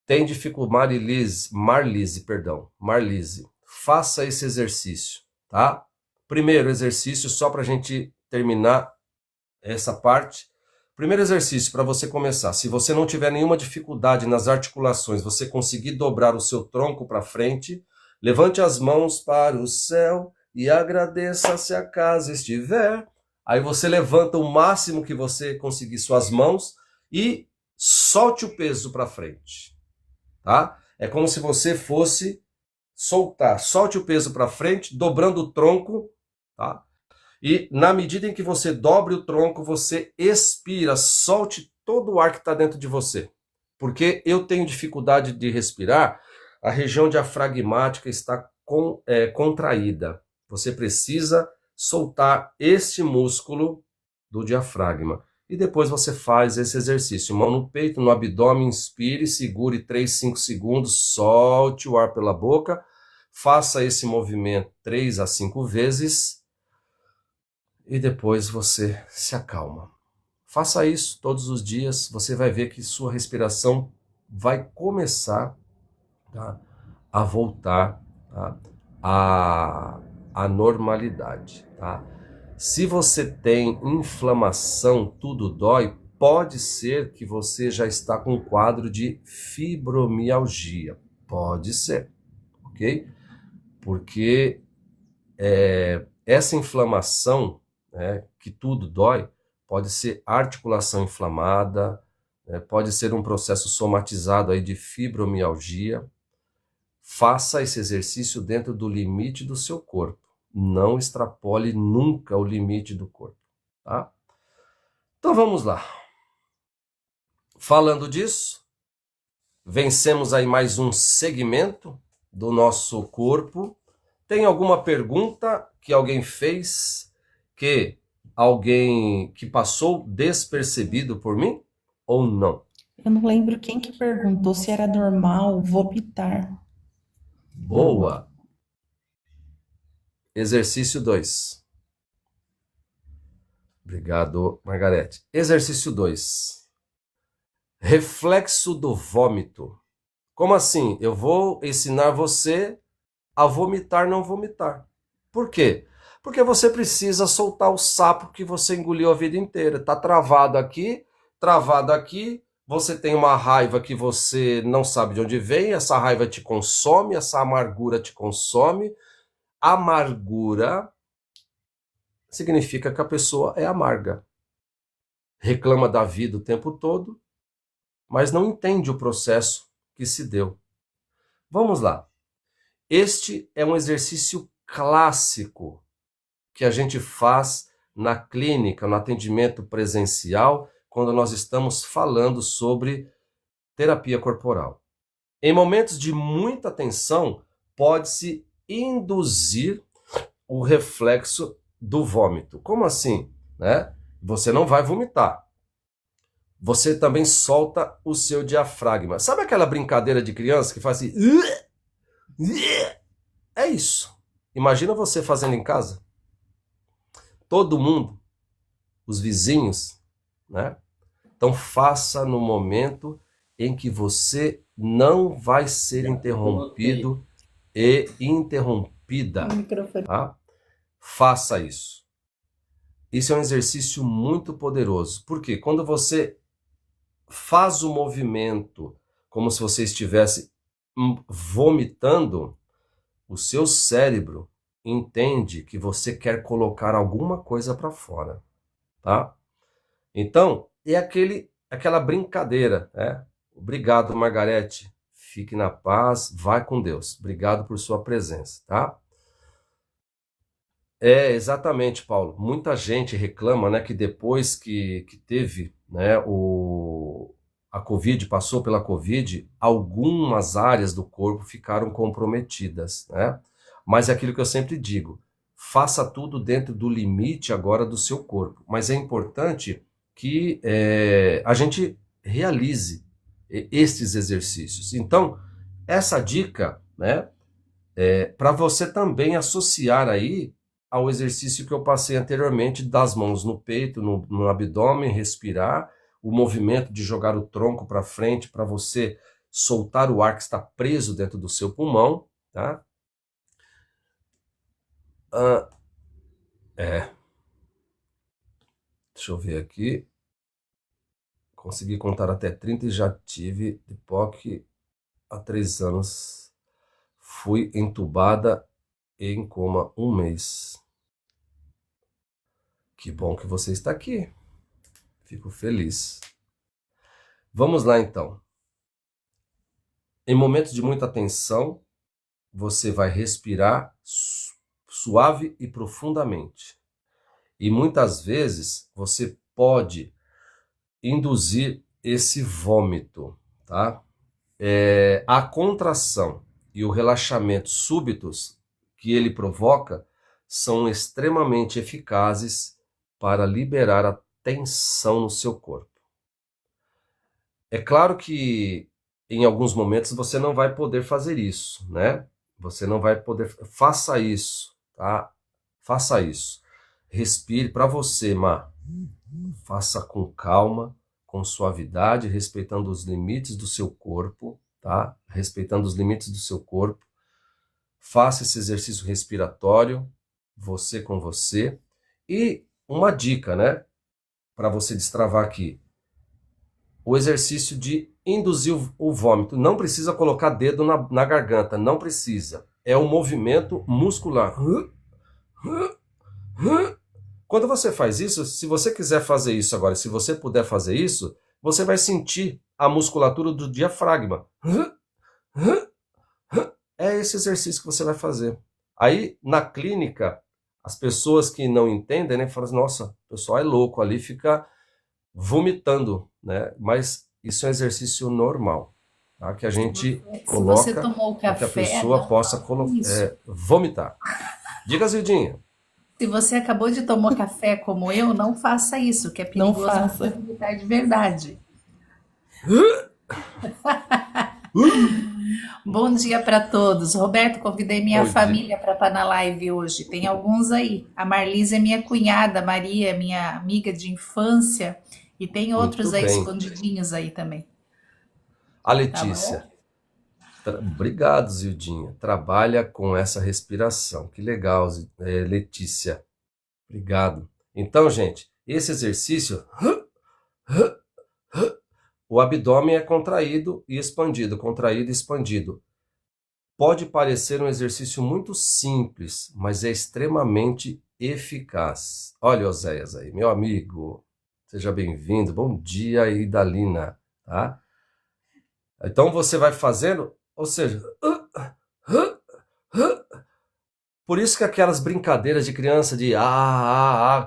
Speaker 1: Tem dificuldade, Marlise, faça esse exercício, tá? Primeiro exercício, só para a gente terminar essa parte. Primeiro exercício para você começar. Se você não tiver nenhuma dificuldade nas articulações, você conseguir dobrar o seu tronco para frente, levante as mãos para o céu e agradeça se a casa estiver. Aí você levanta o máximo que você conseguir suas mãos e solte o peso para frente. Tá? É como se você fosse soltar. Solte o peso para frente, dobrando o tronco, tá? E na medida em que você dobre o tronco, você expira, solte todo o ar que está dentro de você. Porque eu tenho dificuldade de respirar, a região diafragmática está contraída. Você precisa soltar este músculo do diafragma. E depois você faz esse exercício. Mão no peito, no abdômen, inspire, segure 3, 5 segundos, solte o ar pela boca. Faça esse movimento 3 a 5 vezes. E depois você se acalma. Faça isso todos os dias, você vai ver que sua respiração vai começar, tá, a voltar, tá, à normalidade. Tá? Se você tem inflamação, tudo dói, pode ser que você já está com um quadro de fibromialgia. Pode ser, ok? Porque essa inflamação, que tudo dói, pode ser articulação inflamada, pode ser um processo somatizado aí de fibromialgia. Faça esse exercício dentro do limite do seu corpo. Não extrapole nunca o limite do corpo. Tá? Então vamos lá. Falando disso, vencemos aí mais um segmento do nosso corpo. Tem alguma pergunta que alguém fez que alguém que passou despercebido por mim ou não?
Speaker 2: Eu não lembro quem que perguntou se era normal vomitar.
Speaker 1: Boa! Exercício 2. Obrigado, Margarete. Exercício 2. Reflexo do vômito. Como assim? Eu vou ensinar você a vomitar, não vomitar. Por quê? Porque você precisa soltar o sapo que você engoliu a vida inteira. Está travado aqui, você tem uma raiva que você não sabe de onde vem, essa raiva te consome, essa amargura te consome. Amargura significa que a pessoa é amarga. Reclama da vida o tempo todo, mas não entende o processo que se deu. Vamos lá. Este é um exercício clássico que a gente faz na clínica, no atendimento presencial, quando nós estamos falando sobre terapia corporal. Em momentos de muita tensão, pode-se induzir o reflexo do vômito. Como assim? Né? Você não vai vomitar. Você também solta o seu diafragma. Sabe aquela brincadeira de criança que faz assim? É isso. Imagina você fazendo em casa. Todo mundo, os vizinhos, né? Então faça no momento em que você não vai ser interrompido e interrompida. Tá? Faça isso. Isso é um exercício muito poderoso. Por quê? Quando você faz o movimento como se você estivesse vomitando, o seu cérebro entende que você quer colocar alguma coisa para fora, tá? Então, é aquela brincadeira, né? Obrigado, Margarete. Fique na paz, vai com Deus. Obrigado por sua presença, tá? É, exatamente, Paulo. Muita gente reclama, né, que depois que teve, né, a Covid, passou pela Covid, algumas áreas do corpo ficaram comprometidas, né? Mas é aquilo que eu sempre digo, faça tudo dentro do limite agora do seu corpo. Mas é importante que a gente realize estes exercícios. Então, essa dica, né, para você também associar aí ao exercício que eu passei anteriormente das mãos no peito, no abdômen, respirar, o movimento de jogar o tronco para frente para você soltar o ar que está preso dentro do seu pulmão, tá? Deixa eu ver aqui. Consegui contar até 30 e já tive EPOC há 3 anos. Fui entubada e em coma 1 mês. Que bom que você está aqui. Fico feliz. Vamos lá, então. Em momentos de muita tensão, você vai respirar suave e profundamente. E muitas vezes você pode induzir esse vômito, tá? A contração e o relaxamento súbitos que ele provoca são extremamente eficazes para liberar a tensão no seu corpo. É claro que em alguns momentos você não vai poder fazer isso, né? Você não vai poder. Faça isso, tá? Faça isso. Respire para você, Má. Faça com calma, com suavidade, respeitando os limites do seu corpo, tá? Respeitando os limites do seu corpo. Faça esse exercício respiratório, você com você. E uma dica, né? Para você destravar aqui. O exercício de induzir o vômito. Não precisa colocar dedo na garganta, não precisa. É um movimento muscular. Quando você faz isso, se você quiser fazer isso agora, se você puder fazer isso, você vai sentir a musculatura do diafragma. É esse exercício que você vai fazer. Aí, na clínica, as pessoas que não entendem, né, falam assim, nossa, o pessoal é louco ali, fica vomitando, né? Mas isso é um exercício normal, tá? Que a gente coloca
Speaker 3: você tomou
Speaker 1: para que a
Speaker 3: café,
Speaker 1: pessoa possa vomitar. Diga, Zildinha.
Speaker 3: se você acabou de tomar café como eu, não faça isso, que é
Speaker 2: Não
Speaker 3: perigoso
Speaker 2: faça.
Speaker 3: você vomitar de verdade. Bom dia para todos. Roberto, convidei minha
Speaker 1: Bom dia.
Speaker 3: família para estar na live hoje. Tem alguns aí. A Marlise é minha cunhada, a Maria é minha amiga de infância e tem outros
Speaker 1: Muito
Speaker 3: aí
Speaker 1: bem.
Speaker 3: escondidinhos aí também.
Speaker 1: A
Speaker 3: Tá
Speaker 1: Letícia.
Speaker 3: bom?
Speaker 1: Obrigado, Zildinha. Trabalha com essa respiração. Que legal, Letícia. Obrigado. Então, gente, esse exercício, o abdômen é contraído e expandido, contraído e expandido. Pode parecer um exercício muito simples, mas é extremamente eficaz. Olha, Oséias aí, meu amigo. Seja bem-vindo. Bom dia, Idalina, tá? Então você vai fazendo, ou seja, por isso que aquelas brincadeiras de criança de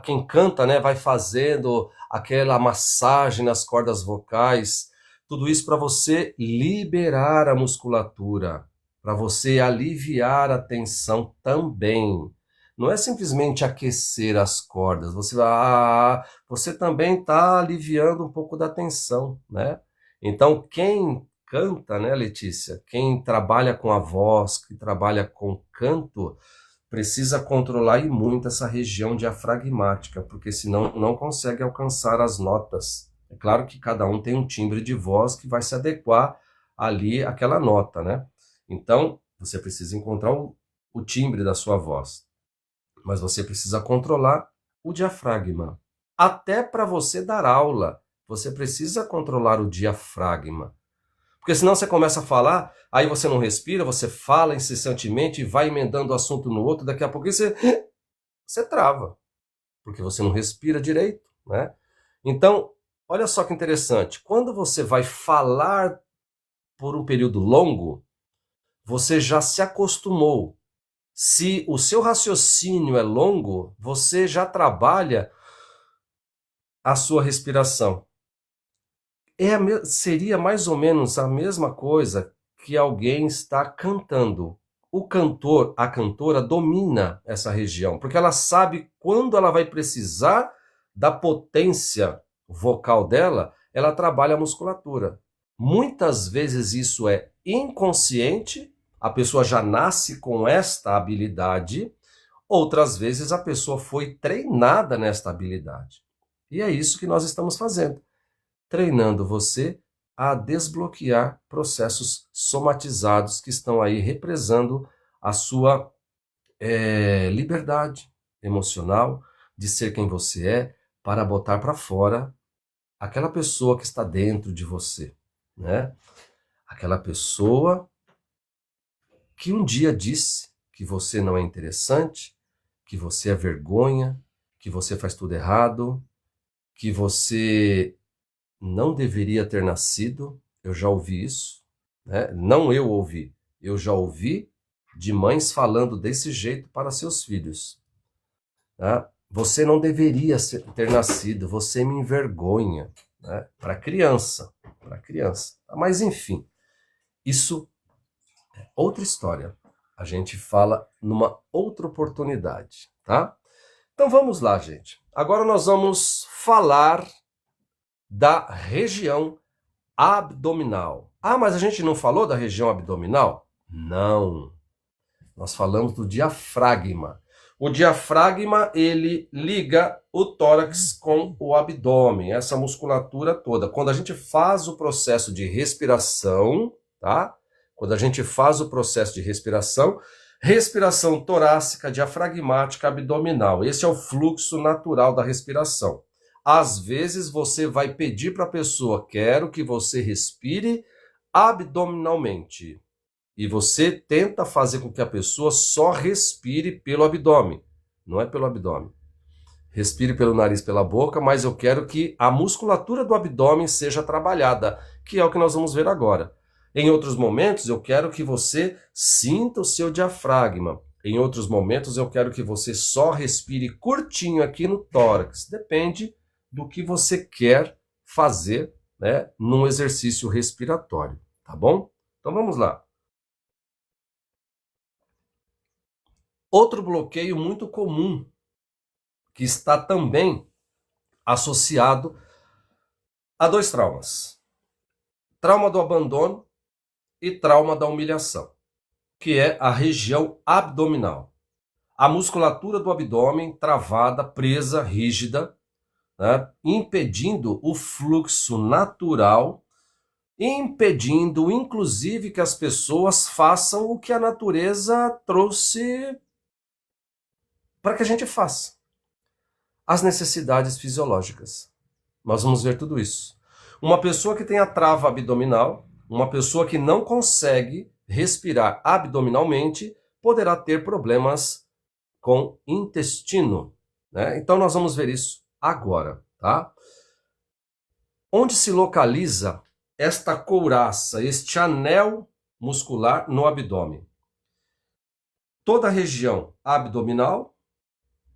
Speaker 1: quem canta, né, vai fazendo aquela massagem nas cordas vocais, Tudo isso para você liberar a musculatura, para você aliviar a tensão também. Não é simplesmente aquecer as cordas, você também está aliviando um pouco da tensão, né? Então, quem canta, né, Letícia? Quem trabalha com a voz, que trabalha com canto, precisa controlar e muito essa região diafragmática, porque senão não consegue alcançar as notas. É claro que cada um tem um timbre de voz que vai se adequar ali àquela nota, né? Então, você precisa encontrar o timbre da sua voz. Mas você precisa controlar o diafragma. Até para você dar aula, você precisa controlar o diafragma. Porque senão você começa a falar, aí você não respira, você fala incessantemente e vai emendando um assunto no outro, daqui a pouco você trava, porque você não respira direito, né? Então, olha só que interessante, quando você vai falar por um período longo, você já se acostumou. Se o seu raciocínio é longo, você já trabalha a sua respiração. Seria mais ou menos a mesma coisa que alguém está cantando. O cantor, a cantora domina essa região, porque ela sabe quando ela vai precisar da potência vocal dela, ela trabalha a musculatura. Muitas vezes isso é inconsciente, a pessoa já nasce com esta habilidade, outras vezes a pessoa foi treinada nesta habilidade. E é isso que nós estamos fazendo, treinando você a desbloquear processos somatizados que estão aí represando a sua liberdade emocional de ser quem você é, para botar para fora aquela pessoa que está dentro de você, né? Aquela pessoa que um dia disse que você não é interessante, que você é vergonha, que você faz tudo errado, que você não deveria ter nascido. Eu já ouvi isso, né? Não eu ouvi, eu já ouvi de mães falando desse jeito para seus filhos, né? Você não deveria ter nascido, você me envergonha, né? Para criança. Mas enfim, isso é outra história. A gente fala numa outra oportunidade, tá? Então vamos lá, gente. Agora nós vamos falar da região abdominal. Ah, mas a gente não falou da região abdominal? Não. Nós falamos do diafragma. O diafragma, ele liga o tórax com o abdômen, essa musculatura toda. Quando a gente faz o processo de respiração, tá? Quando a gente faz o processo de respiração, respiração torácica, diafragmática, abdominal. Esse é o fluxo natural da respiração. Às vezes você vai pedir para a pessoa, quero que você respire abdominalmente. E você tenta fazer com que a pessoa só respire pelo abdômen. Não é pelo abdômen. Respire pelo nariz, pela boca, mas eu quero que a musculatura do abdômen seja trabalhada, que é o que nós vamos ver agora. Em outros momentos, eu quero que você sinta o seu diafragma. Em outros momentos, eu quero que você só respire curtinho aqui no tórax. Depende do que você quer fazer, né, num exercício respiratório, tá bom? Então vamos lá. Outro bloqueio muito comum, que está também associado a dois traumas. Trauma do abandono e trauma da humilhação, que é a região abdominal. A musculatura do abdômen travada, presa, rígida, né, impedindo o fluxo natural, impedindo, inclusive, que as pessoas façam o que a natureza trouxe para que a gente faça. As necessidades fisiológicas. Nós vamos ver tudo isso. Uma pessoa que tem a trava abdominal, uma pessoa que não consegue respirar abdominalmente, poderá ter problemas com intestino, né? Então nós vamos ver isso agora, tá? Onde se localiza esta couraça, este anel muscular no abdômen? Toda a região abdominal,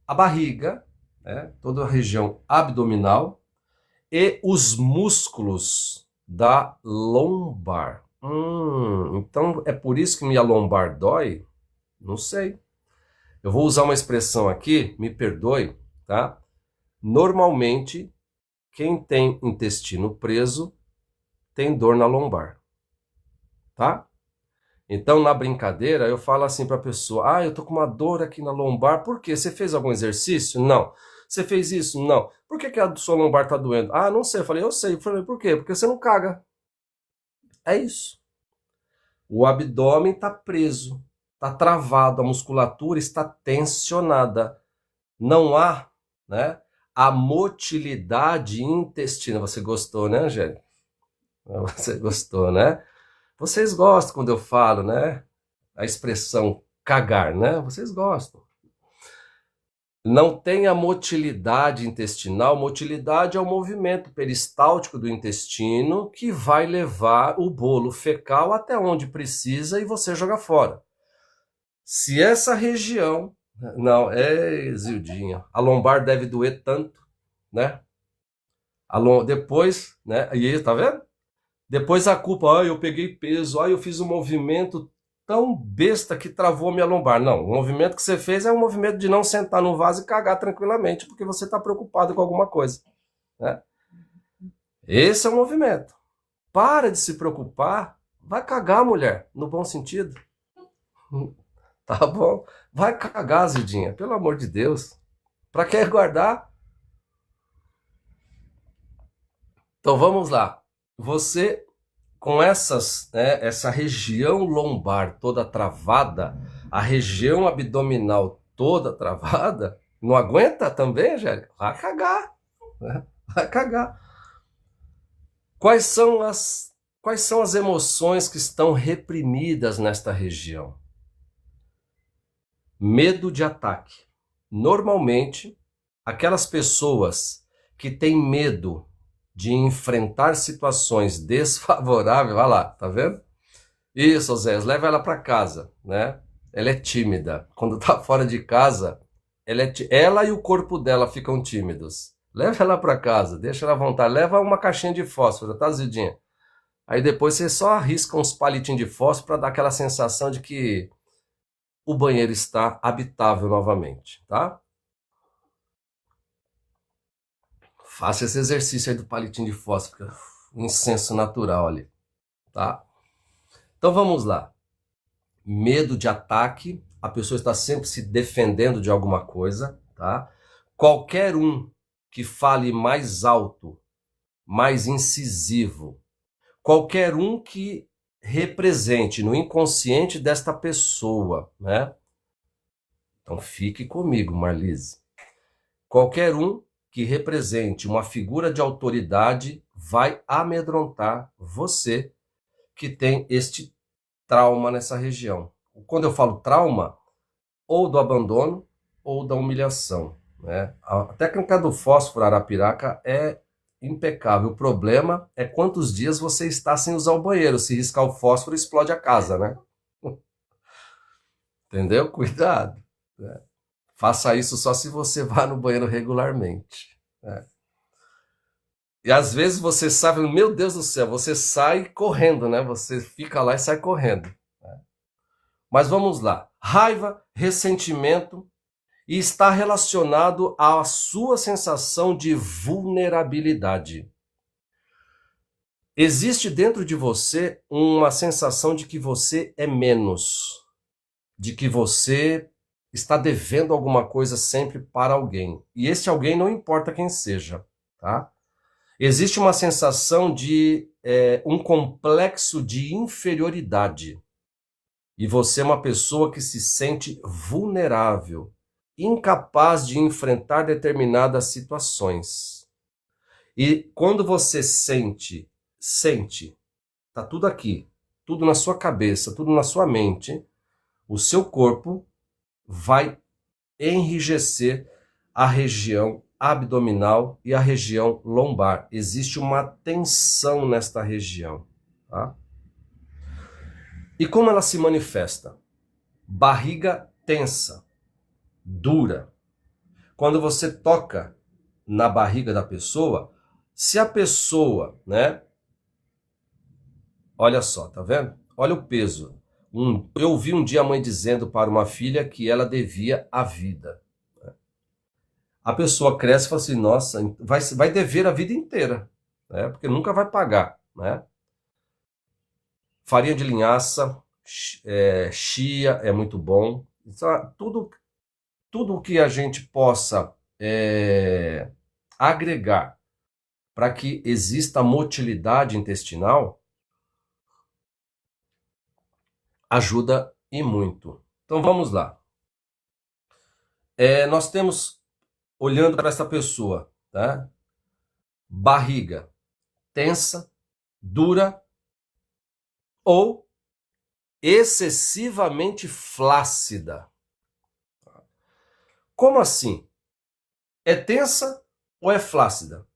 Speaker 1: a barriga, né? Toda a região abdominal e os músculos da lombar. Então é por isso que minha lombar dói? Não sei. Eu vou usar uma expressão aqui, me perdoe, tá? Normalmente, quem tem intestino preso tem dor na lombar, tá? Então, na brincadeira, eu falo assim para a pessoa: ah, eu tô com uma dor aqui na lombar, por quê? Você fez algum exercício? Não. Você fez isso? Não. Por que que a sua lombar tá doendo? Ah, não sei. Eu falei: eu sei. Eu falei: por quê? Porque você não caga. É isso. O abdômen está preso, está travado, a musculatura está tensionada. Não há, né, a motilidade intestina. Você gostou, né, Angélica? Você gostou, né? Vocês gostam quando eu falo, né? A expressão cagar, né? Vocês gostam. Não tem a motilidade intestinal. Motilidade é o movimento peristáltico do intestino que vai levar o bolo fecal até onde precisa e você joga fora. Se essa região... Não, Zildinha, a lombar deve doer tanto, né? Depois, né? E aí, tá vendo? Depois a culpa, eu peguei peso, eu fiz um movimento tão besta que travou minha lombar. Não, o movimento que você fez é um movimento de não sentar no vaso e cagar tranquilamente, porque você está preocupado com alguma coisa, né? Esse é o movimento. Para de se preocupar, vai cagar, mulher, no bom sentido. Tá bom? Vai cagar, Zildinha, pelo amor de Deus. Para que guardar? Então vamos lá. Você, com essa região lombar toda travada, a região abdominal toda travada, não aguenta também, Angélica? Vai cagar, né? Vai cagar. Quais são as emoções que estão reprimidas nesta região? Medo de ataque. Normalmente, aquelas pessoas que têm medo de enfrentar situações desfavoráveis, vai lá, tá vendo? Isso, Zé, leva ela para casa, né? Ela é tímida. Quando tá fora de casa, ela e o corpo dela ficam tímidos. Leva ela para casa, deixa ela à vontade. Leva uma caixinha de fósforo, tá, Zidinha? Aí depois você só arrisca uns palitinhos de fósforo para dar aquela sensação de que o banheiro está habitável novamente, tá? Faça esse exercício aí do palitinho de fósforo, um incenso natural ali, tá? Então vamos lá. Medo de ataque, a pessoa está sempre se defendendo de alguma coisa, tá? Qualquer um que fale mais alto, mais incisivo, qualquer um que represente no inconsciente desta pessoa, né? Então fique comigo, Marlise. Qualquer um que represente uma figura de autoridade vai amedrontar você que tem este trauma nessa região. Quando eu falo trauma, ou do abandono ou da humilhação, né? A técnica do fósforo Arapiraca é impecável. O problema é quantos dias você está sem usar o banheiro. Se riscar o fósforo, explode a casa, né? Entendeu? Cuidado, né? Faça isso só se você vá no banheiro regularmente, né? E às vezes você sabe, meu Deus do céu, você sai correndo, né? Você fica lá e sai correndo, né? Mas vamos lá. Raiva, ressentimento, e está relacionado à sua sensação de vulnerabilidade. Existe dentro de você uma sensação de que você é menos, de que você está devendo alguma coisa sempre para alguém. E esse alguém não importa quem seja, tá? Existe uma sensação de um complexo de inferioridade. E você é uma pessoa que se sente vulnerável, incapaz de enfrentar determinadas situações. E quando você sente, tá tudo aqui, tudo na sua cabeça, tudo na sua mente, o seu corpo vai enrijecer a região abdominal e a região lombar. Existe uma tensão nesta região, tá? E como ela se manifesta? Barriga tensa, dura. Quando você toca na barriga da pessoa, se a pessoa, né, Olha só, tá vendo? Olha o peso. Eu ouvi um dia a mãe dizendo para uma filha que ela devia a vida. A pessoa cresce e fala assim, nossa, vai dever a vida inteira, né? Porque nunca vai pagar, né? Farinha de linhaça, chia é muito bom. Então, tudo que a gente possa agregar para que exista motilidade intestinal ajuda e muito. Então vamos lá. Nós temos, olhando para essa pessoa, tá? Barriga tensa, dura ou excessivamente flácida. Como assim? É tensa ou é flácida?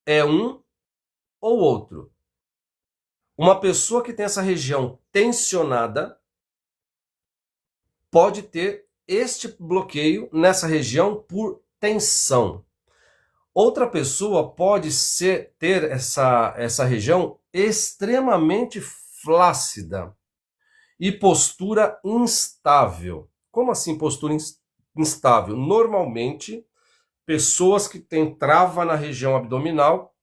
Speaker 1: É um ou outro. Uma pessoa que tem essa região tensionada pode ter este bloqueio nessa região por tensão. Outra pessoa pode ter essa região extremamente flácida e postura instável. Como assim postura instável? Normalmente, pessoas que têm trava na região abdominal,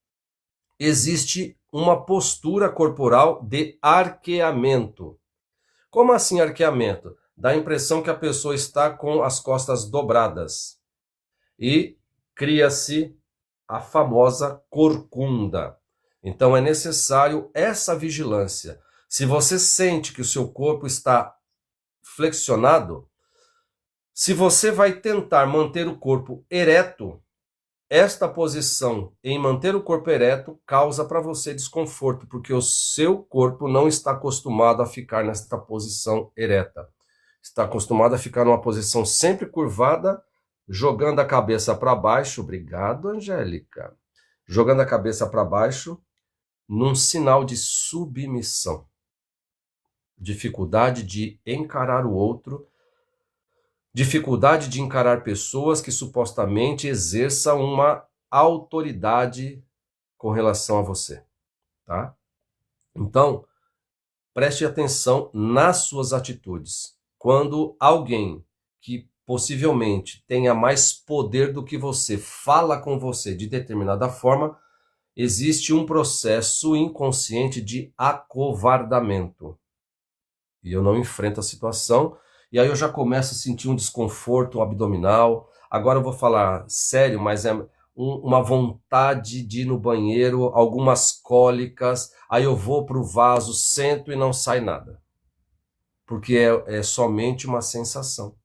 Speaker 1: existe uma postura corporal de arqueamento. Como assim arqueamento? Dá a impressão que a pessoa está com as costas dobradas. E cria-se a famosa corcunda. Então é necessário essa vigilância. Se você sente que o seu corpo está flexionado, se você vai tentar manter o corpo ereto, esta posição em manter o corpo ereto causa para você desconforto, porque o seu corpo não está acostumado a ficar nesta posição ereta. Está acostumado a ficar numa posição sempre curvada, jogando a cabeça para baixo. Obrigado, Angélica. Jogando a cabeça para baixo, num sinal de submissão. Dificuldade de encarar o outro, dificuldade de encarar pessoas que supostamente exerçam uma autoridade com relação a você, tá? Então, preste atenção nas suas atitudes. Quando alguém que possivelmente tenha mais poder do que você fala com você de determinada forma, existe um processo inconsciente de acovardamento. E eu não enfrento a situação, e aí eu já começo a sentir um desconforto abdominal. Agora eu vou falar sério, mas é uma vontade de ir no banheiro, algumas cólicas, aí eu vou para o vaso, sento e não sai nada. Porque é somente uma sensação.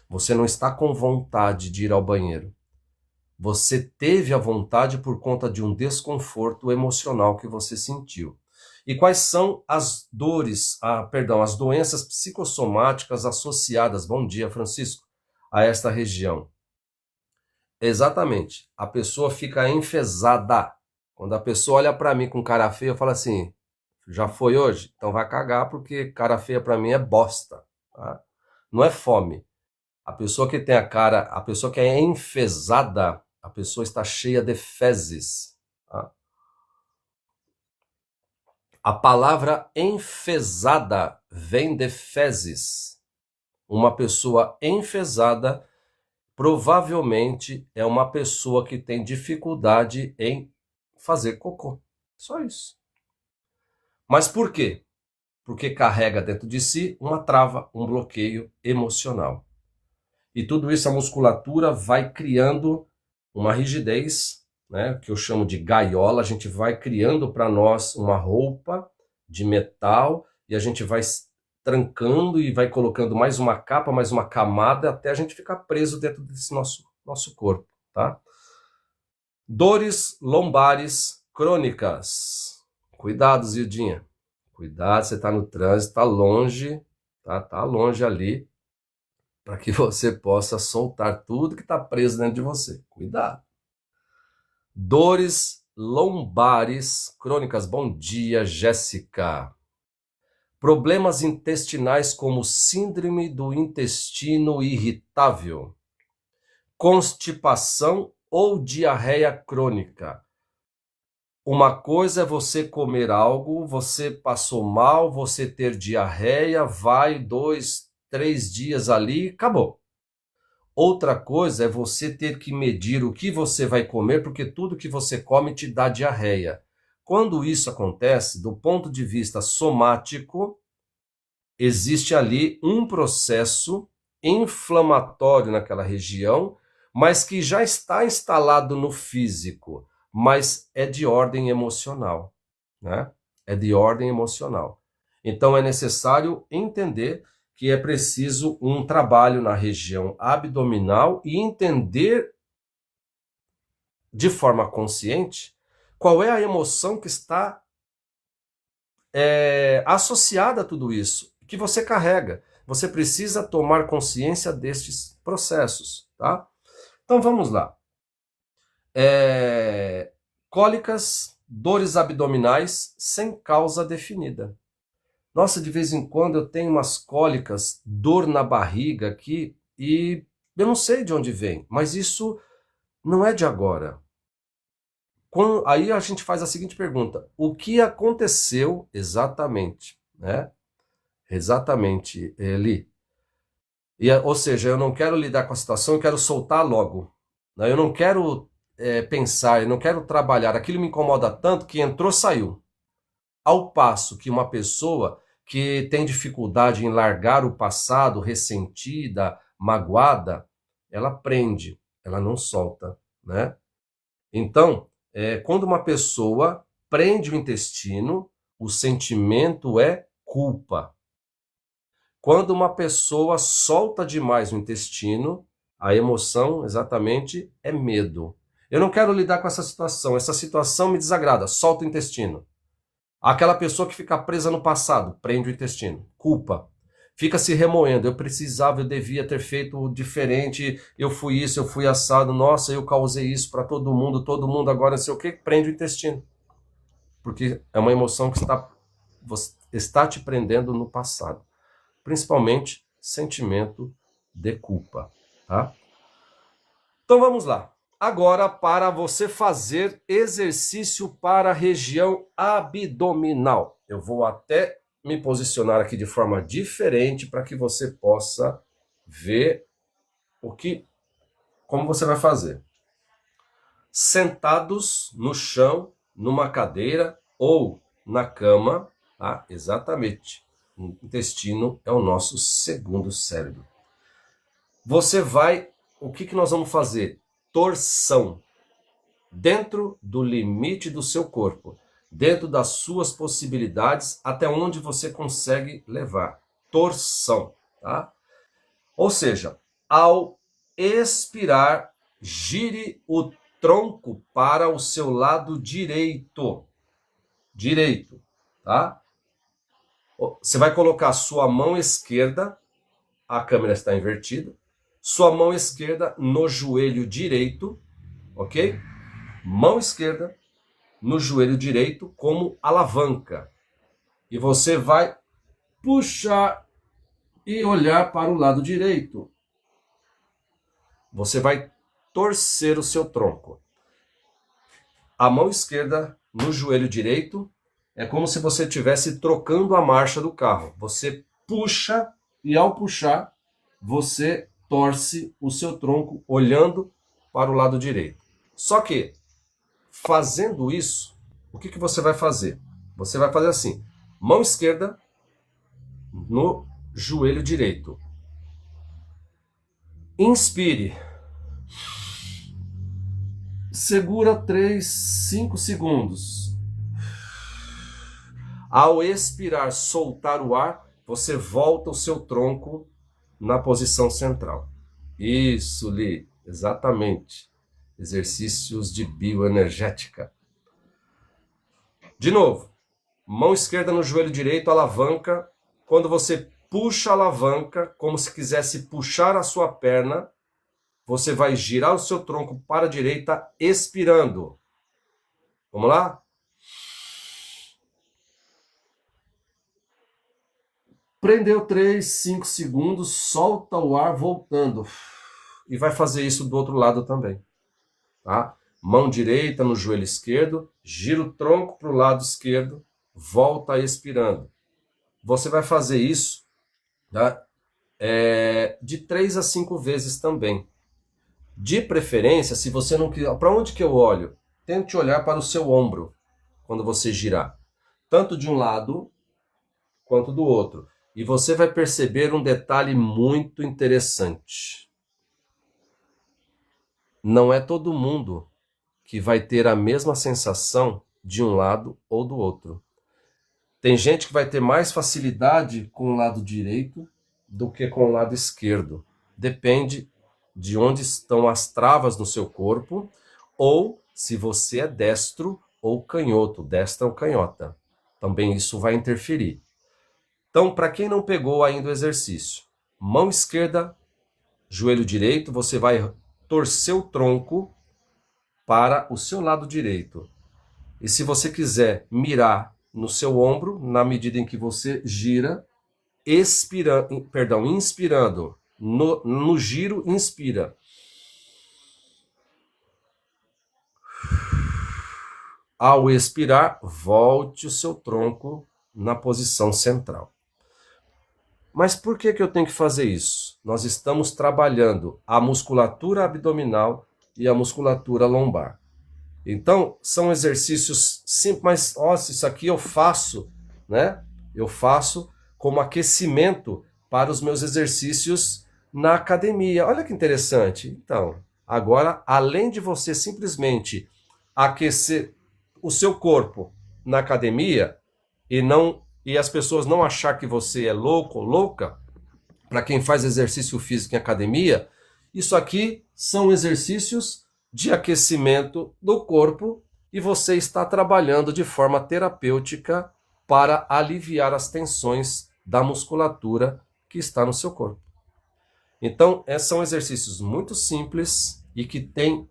Speaker 1: Você não está com vontade de ir ao banheiro. Você teve a vontade por conta de um desconforto emocional que você sentiu. E quais são as dores, as doenças psicossomáticas associadas, bom dia, Francisco, a esta região? Exatamente, a pessoa fica enfesada. Quando a pessoa olha para mim com cara feia, eu falo assim, já foi hoje? Então vai cagar, porque cara feia para mim é bosta. Tá? Não é fome. A pessoa que tem a pessoa que é enfesada, a pessoa está cheia de fezes. Tá? A palavra enfesada vem de fezes. Uma pessoa enfesada provavelmente é uma pessoa que tem dificuldade em fazer cocô. Só isso. Mas por quê? Porque carrega dentro de si uma trava, um bloqueio emocional. E tudo isso a musculatura vai criando uma rigidez, né, que eu chamo de gaiola. A gente vai criando para nós uma roupa de metal e a gente vai trancando e vai colocando mais uma capa, mais uma camada, até a gente ficar preso dentro desse nosso corpo, tá? Dores lombares crônicas. Cuidado, Zildinha. Cuidado, você está no trânsito, está longe, tá? Tá longe ali, para que você possa soltar tudo que está preso dentro de você. Cuidado. Dores lombares crônicas. Bom dia, Jéssica. Problemas intestinais como síndrome do intestino irritável, constipação ou diarreia crônica. Uma coisa é você comer algo, você passou mal, você ter diarreia, vai 2, 3 dias ali, acabou. Outra coisa é você ter que medir o que você vai comer, porque tudo que você come te dá diarreia. Quando isso acontece, do ponto de vista somático, existe ali um processo inflamatório naquela região, mas que já está instalado no físico, mas é de ordem emocional, né? É de ordem emocional. Então é necessário entender que é preciso um trabalho na região abdominal e entender de forma consciente qual é a emoção que está associada a tudo isso, que você carrega. Você precisa tomar consciência destes processos, tá? Então vamos lá. Cólicas, dores abdominais sem causa definida. Nossa, de vez em quando eu tenho umas cólicas, dor na barriga aqui, e eu não sei de onde vem, mas isso não é de agora. Aí a gente faz a seguinte pergunta: o que aconteceu exatamente, né? Exatamente, Eli. Ou seja, eu não quero lidar com a situação, eu quero soltar logo, né? Eu não quero pensar, eu não quero trabalhar. Aquilo me incomoda tanto que entrou, saiu. Ao passo que uma pessoa que tem dificuldade em largar o passado, ressentida, magoada, ela prende, ela não solta, né? Então, quando uma pessoa prende o intestino, o sentimento é culpa. Quando uma pessoa solta demais o intestino, a emoção exatamente é medo. Eu não quero lidar com essa situação me desagrada, solta o intestino. Aquela pessoa que fica presa no passado, prende o intestino, culpa. Fica se remoendo, eu precisava, eu devia ter feito diferente, eu fui isso, eu fui assado, nossa, eu causei isso para todo mundo agora não sei o que, prende o intestino. Porque é uma emoção que está te prendendo no passado. Principalmente sentimento de culpa, tá? Então vamos lá. Agora, para você fazer exercício para a região abdominal. Eu vou até me posicionar aqui de forma diferente para que você possa ver como você vai fazer. Sentados no chão, numa cadeira ou na cama, tá? Exatamente. O intestino é o nosso segundo cérebro. O que nós vamos fazer? Torção. Dentro do limite do seu corpo, dentro das suas possibilidades, até onde você consegue levar. Torção, tá? Ou seja, ao expirar, gire o tronco para o seu lado direito. Direito, tá? Você vai colocar a sua mão esquerda, a câmera está invertida, sua mão esquerda no joelho direito, ok? Mão esquerda no joelho direito como alavanca. E você vai puxar e olhar para o lado direito. Você vai torcer o seu tronco. A mão esquerda no joelho direito é como se você estivesse trocando a marcha do carro. Você puxa e ao puxar, você torce o seu tronco olhando para o lado direito. Só que fazendo isso, o que você vai fazer? Você vai fazer assim, mão esquerda no joelho direito. Inspire. Segura 3, 5 segundos. Ao expirar, soltar o ar, você volta o seu tronco na posição central. Isso, Li, exatamente. Exercícios de bioenergética. De novo, mão esquerda no joelho direito, alavanca. Quando você puxa a alavanca, como se quisesse puxar a sua perna, você vai girar o seu tronco para a direita, expirando. Vamos lá? Prendeu 3, 5 segundos, solta o ar voltando. E vai fazer isso do outro lado também. Tá? Mão direita no joelho esquerdo, gira o tronco para o lado esquerdo, volta expirando. Você vai fazer isso, tá? De 3 a 5 vezes também. De preferência, se você não quiser... Para onde que eu olho? Tente olhar para o seu ombro quando você girar. Tanto de um lado quanto do outro. E você vai perceber um detalhe muito interessante. Não é todo mundo que vai ter a mesma sensação de um lado ou do outro. Tem gente que vai ter mais facilidade com o lado direito do que com o lado esquerdo. Depende de onde estão as travas no seu corpo, ou se você é destro ou canhoto, destra ou canhota. Também isso vai interferir. Então, para quem não pegou ainda o exercício, mão esquerda, joelho direito, você vai torcer o tronco para o seu lado direito. E se você quiser mirar no seu ombro, na medida em que você gira, inspirando. No giro, inspira. Ao expirar, volte o seu tronco na posição central. Mas por que eu tenho que fazer isso? Nós estamos trabalhando a musculatura abdominal e a musculatura lombar. Então, são exercícios simples, mas nossa, isso aqui eu faço, né? Eu faço como aquecimento para os meus exercícios na academia. Olha que interessante. Então, agora, além de você simplesmente aquecer o seu corpo na academia e as pessoas não achar que você é louco ou louca, para quem faz exercício físico em academia, isso aqui são exercícios de aquecimento do corpo e você está trabalhando de forma terapêutica para aliviar as tensões da musculatura que está no seu corpo. Então, são exercícios muito simples e que têm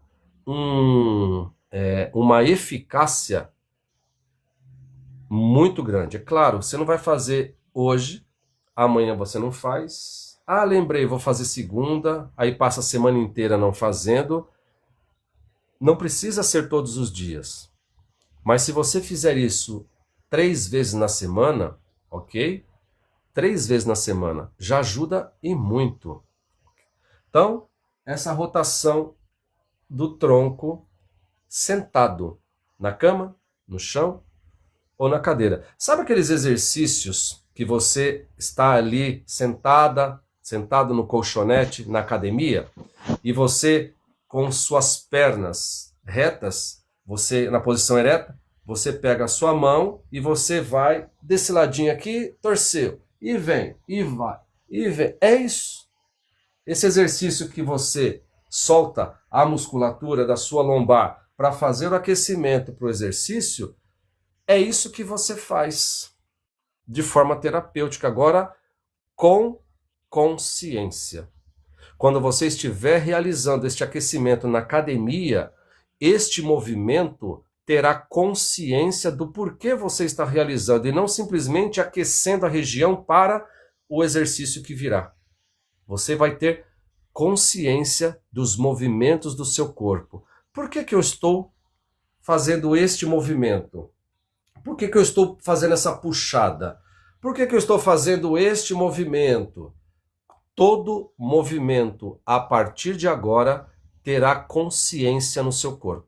Speaker 1: uma eficácia muito grande. É claro, você não vai fazer hoje, amanhã você não faz. Ah, lembrei, vou fazer segunda, aí passa a semana inteira não fazendo. Não precisa ser todos os dias. Mas se você fizer isso 3 vezes na semana, ok? 3 vezes na semana já ajuda e muito. Então, essa rotação do tronco sentado na cama, no chão ou na cadeira. Sabe aqueles exercícios que você está ali sentado no colchonete na academia e você com suas pernas retas, você na posição ereta, você pega a sua mão e você vai desse ladinho aqui, torceu, e vem, e vai, e vem. É isso. Esse exercício que você solta a musculatura da sua lombar para fazer o aquecimento para o exercício, é isso que você faz de forma terapêutica, agora com consciência. Quando você estiver realizando este aquecimento na academia, este movimento terá consciência do porquê você está realizando e não simplesmente aquecendo a região para o exercício que virá. Você vai ter consciência dos movimentos do seu corpo. Por que eu estou fazendo este movimento? Por que eu estou fazendo essa puxada? Por que eu estou fazendo este movimento? Todo movimento, a partir de agora, terá consciência no seu corpo.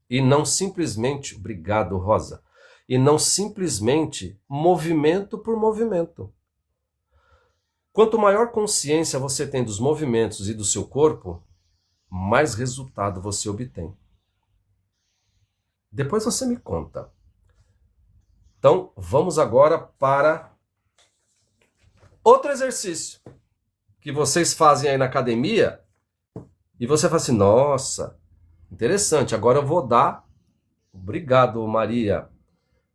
Speaker 1: E não simplesmente, obrigado, Rosa, e não simplesmente movimento por movimento. Quanto maior consciência você tem dos movimentos e do seu corpo, mais resultado você obtém. Depois você me conta. Então, vamos agora para outro exercício que vocês fazem aí na academia e você fala assim, nossa, interessante, agora eu vou dar, obrigado Maria,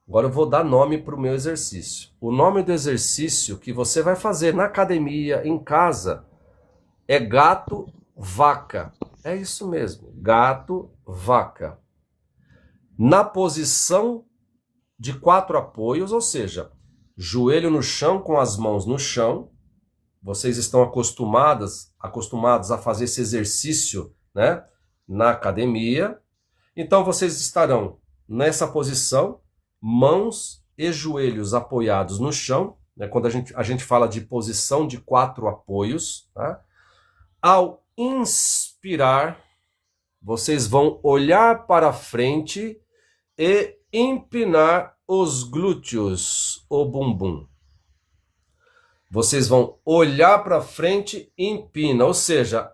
Speaker 1: agora eu vou dar nome para o meu exercício. O nome do exercício que você vai fazer na academia, em casa, é gato-vaca. É isso mesmo, gato-vaca. Na posição de 4 apoios, ou seja, joelho no chão com as mãos no chão. Vocês estão acostumados a fazer esse exercício, né, na academia. Então vocês estarão nessa posição, mãos e joelhos apoiados no chão, né? Quando a gente fala de posição de 4 apoios, tá? Ao inspirar, vocês vão olhar para frente e empinar os glúteos, o bumbum. Vocês vão olhar para frente e empina, ou seja,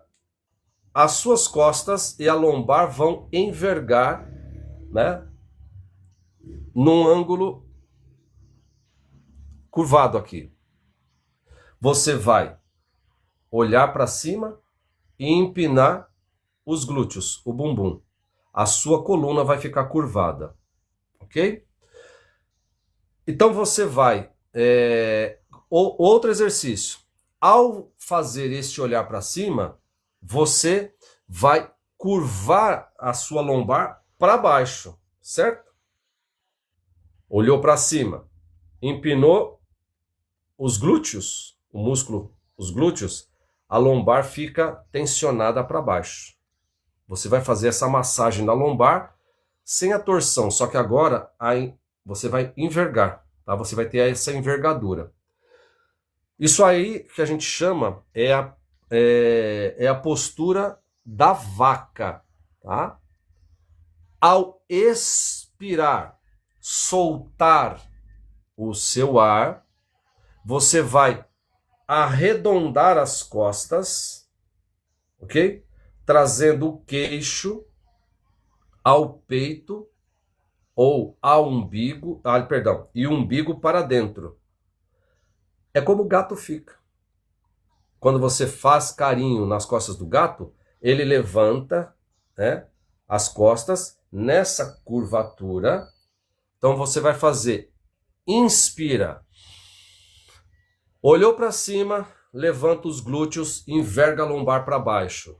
Speaker 1: as suas costas e a lombar vão envergar, né, num ângulo curvado aqui. Você vai olhar para cima e empinar os glúteos, o bumbum. A sua coluna vai ficar curvada, ok? Então você vai... outro exercício. Ao fazer este olhar para cima, você vai curvar a sua lombar para baixo, certo? Olhou para cima, empinou os glúteos, o músculo, os glúteos, a lombar fica tensionada para baixo. Você vai fazer essa massagem da lombar sem a torção, só que agora aí você vai envergar, tá? Você vai ter essa envergadura. Isso aí que a gente chama é a postura da vaca, tá? Ao expirar, soltar o seu ar, você vai arredondar as costas, ok? Trazendo o queixo ao peito ou ao umbigo, e o umbigo para dentro. É como o gato fica. Quando você faz carinho nas costas do gato, ele levanta, né, as costas nessa curvatura. Então você vai fazer, inspira, olhou para cima, levanta os glúteos, enverga a lombar para baixo.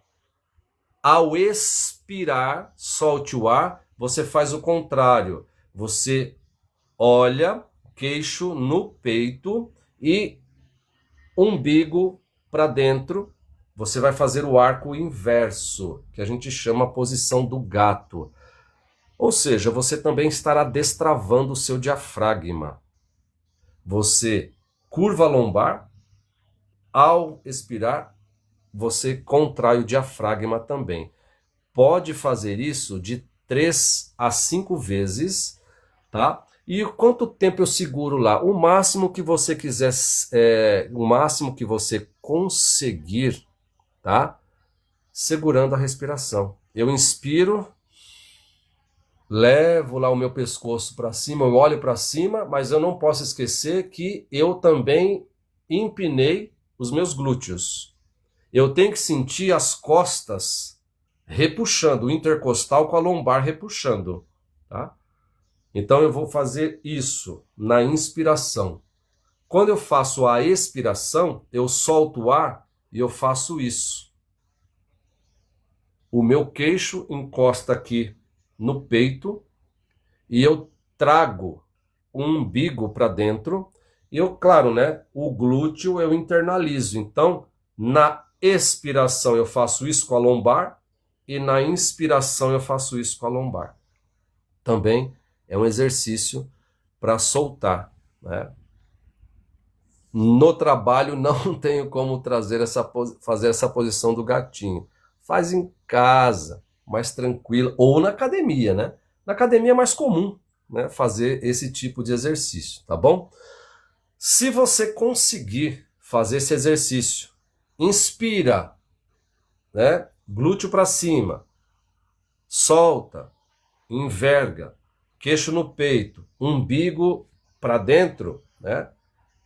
Speaker 1: Ao expirar, solte o ar, você faz o contrário. Você olha, queixo no peito e umbigo para dentro. Você vai fazer o arco inverso, que a gente chama a posição do gato. Ou seja, você também estará destravando o seu diafragma. Você curva a lombar, ao expirar, você contrai o diafragma também. Pode fazer isso de 3 a 5 vezes, tá? E quanto tempo eu seguro lá? O máximo que você quiser, o máximo que você conseguir, tá? Segurando a respiração. Eu inspiro, levo lá o meu pescoço para cima, eu olho para cima, mas eu não posso esquecer que eu também empinei os meus glúteos. Eu tenho que sentir as costas repuxando, o intercostal com a lombar repuxando, tá? Então eu vou fazer isso na inspiração. Quando eu faço a expiração, eu solto o ar e eu faço isso. O meu queixo encosta aqui no peito e eu trago o umbigo para dentro. E eu, claro, né, o glúteo eu internalizo. Então, na expiração eu faço isso com a lombar e na inspiração eu faço isso com a lombar. Também é um exercício para soltar, né? No trabalho não tenho como fazer essa posição do gatinho. Faz em casa, mais tranquila, ou na academia, né? Na academia é mais comum, né, fazer esse tipo de exercício, tá bom? Se você conseguir fazer esse exercício, inspira, né? Glúteo para cima, solta, enverga, queixo no peito, umbigo para dentro, né?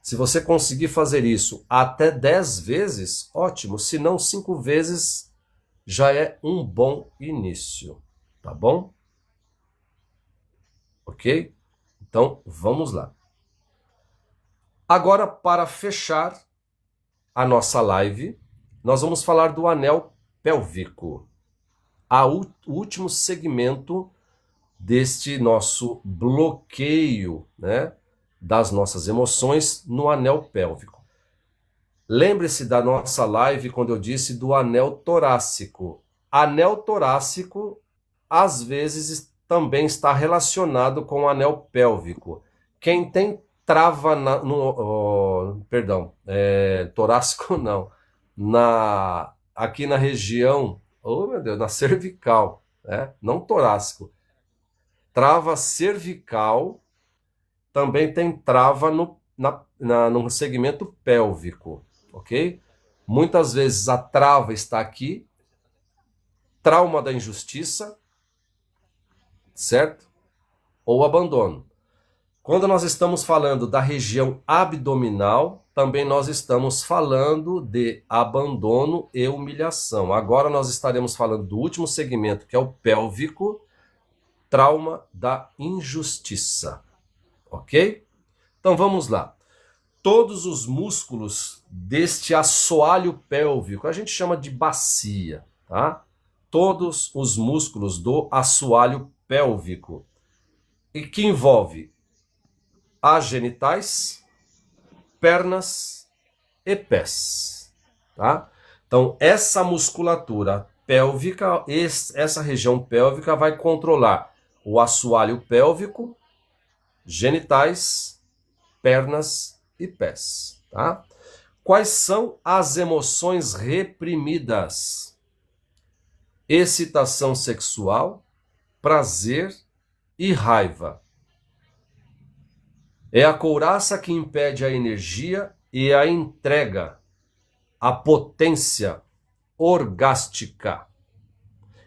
Speaker 1: Se você conseguir fazer isso até 10 vezes, ótimo. Se não, 5 vezes já é um bom início, tá bom? Ok? Então, vamos lá. Agora, para fechar a nossa live, nós vamos falar do anel pélvico. O último segmento deste nosso bloqueio, né, das nossas emoções no anel pélvico. Lembre-se da nossa live quando eu disse do anel torácico. Anel torácico, às vezes também está relacionado com o anel pélvico. Quem tem trava torácico não, aqui na região, oh meu Deus, na cervical, né? Não torácico, trava cervical, também tem trava no segmento pélvico, ok? Muitas vezes a trava está aqui, trauma da injustiça, certo? Ou abandono. Quando nós estamos falando da região abdominal, também nós estamos falando de abandono e humilhação. Agora nós estaremos falando do último segmento, que é o pélvico, trauma da injustiça. Ok? Então vamos lá. Todos os músculos deste assoalho pélvico, a gente chama de bacia, tá? Todos os músculos do assoalho pélvico, e que envolve as genitais, pernas e pés, tá? Então, essa musculatura pélvica, essa região pélvica vai controlar o assoalho pélvico, genitais, pernas e pés, tá? Quais são as emoções reprimidas? Excitação sexual, prazer e raiva. É a couraça que impede a energia e a entrega, a potência orgástica.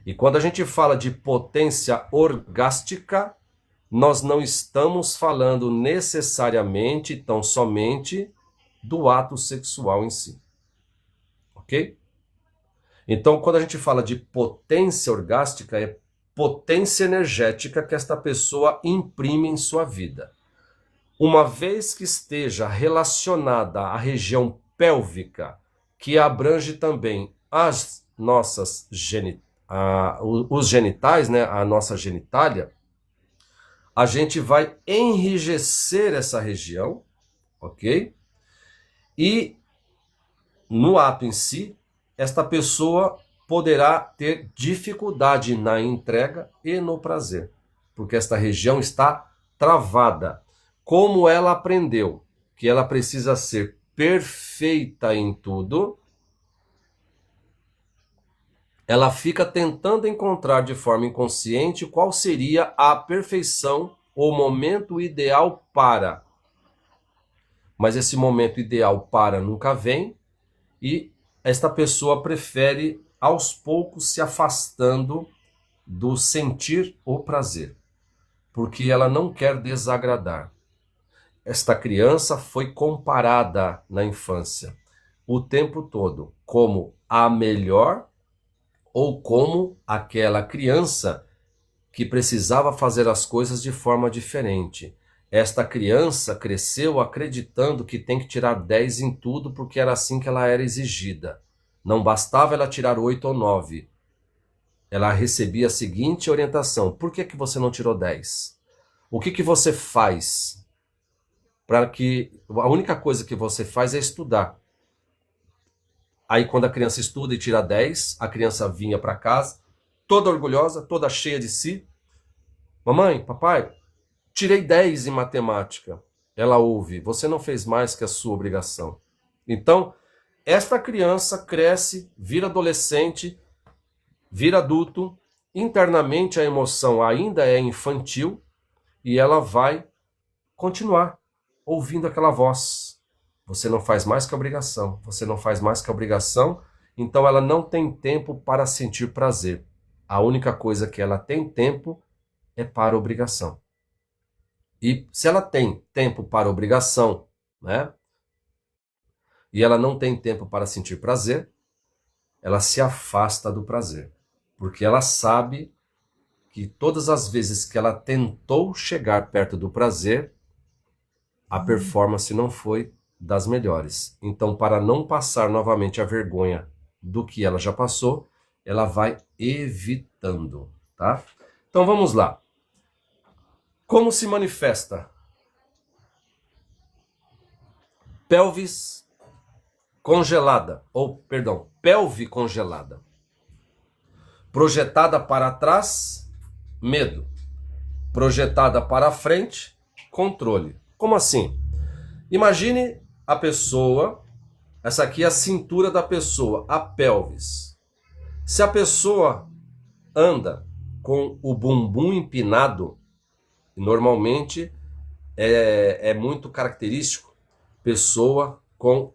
Speaker 1: E quando a gente fala de potência orgástica, nós não estamos falando necessariamente, tão somente, do ato sexual em si. Ok? Então, quando a gente fala de potência orgástica, é potência energética que esta pessoa imprime em sua vida. Uma vez que esteja relacionada à região pélvica, que abrange também as nossas os genitais, né, a nossa genitália, a gente vai enrijecer essa região, ok? E no ato em si, esta pessoa poderá ter dificuldade na entrega e no prazer, porque esta região está travada. Como ela aprendeu que ela precisa ser perfeita em tudo, ela fica tentando encontrar de forma inconsciente qual seria a perfeição ou momento ideal para. Mas esse momento ideal para nunca vem e esta pessoa prefere aos poucos se afastando do sentir o prazer, porque ela não quer desagradar. Esta criança foi comparada na infância o tempo todo como a melhor ou como aquela criança que precisava fazer as coisas de forma diferente. Esta criança cresceu acreditando que tem que tirar 10 em tudo porque era assim que ela era exigida. Não bastava ela tirar 8 ou 9. Ela recebia a seguinte orientação: por que você não tirou 10? O que você faz? Para que a única coisa que você faz é estudar. Aí quando a criança estuda e tira 10, a criança vinha para casa, toda orgulhosa, toda cheia de si. Mamãe, papai, tirei 10 em matemática. Ela ouve: você não fez mais que a sua obrigação. Então, esta criança cresce, vira adolescente, vira adulto, internamente a emoção ainda é infantil e ela vai continuar ouvindo aquela voz: você não faz mais que a obrigação, você não faz mais que a obrigação. Então ela não tem tempo para sentir prazer. A única coisa que ela tem tempo é para a obrigação. E se ela tem tempo para a obrigação, né, e ela não tem tempo para sentir prazer, ela se afasta do prazer, porque ela sabe que todas as vezes que ela tentou chegar perto do prazer, a performance não foi das melhores. Então, para não passar novamente a vergonha do que ela já passou, ela vai evitando, tá? Então, vamos lá. Como se manifesta? Pelve congelada, pelve congelada. Projetada para trás, Medo. Projetada para frente, controle. Como assim? Imagine a pessoa, essa aqui é a cintura da pessoa, a pelvis. Se a pessoa anda com o bumbum empinado, normalmente é muito característico, pessoa com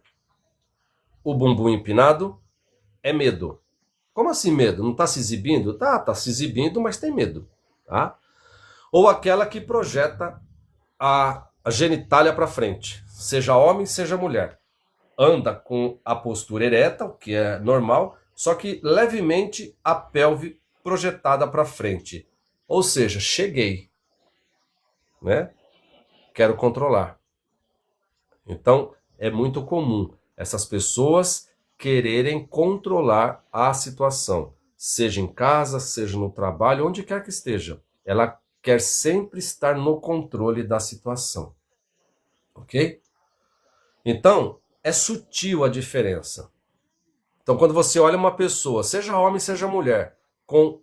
Speaker 1: o bumbum empinado é medo. Como assim medo? Não está se exibindo? Tá se exibindo, mas tem medo. Tá? Ou aquela que projeta a genitália para frente, seja homem, seja mulher. Anda com a postura ereta, o que é normal, só que levemente a pelve projetada para frente. Ou seja, cheguei, né? Quero controlar. Então, é muito comum essas pessoas quererem controlar a situação, seja em casa, seja no trabalho, onde quer que esteja. Ela quer sempre estar no controle da situação. Ok? Então, é sutil a diferença. Então, quando você olha uma pessoa, seja homem, seja mulher, com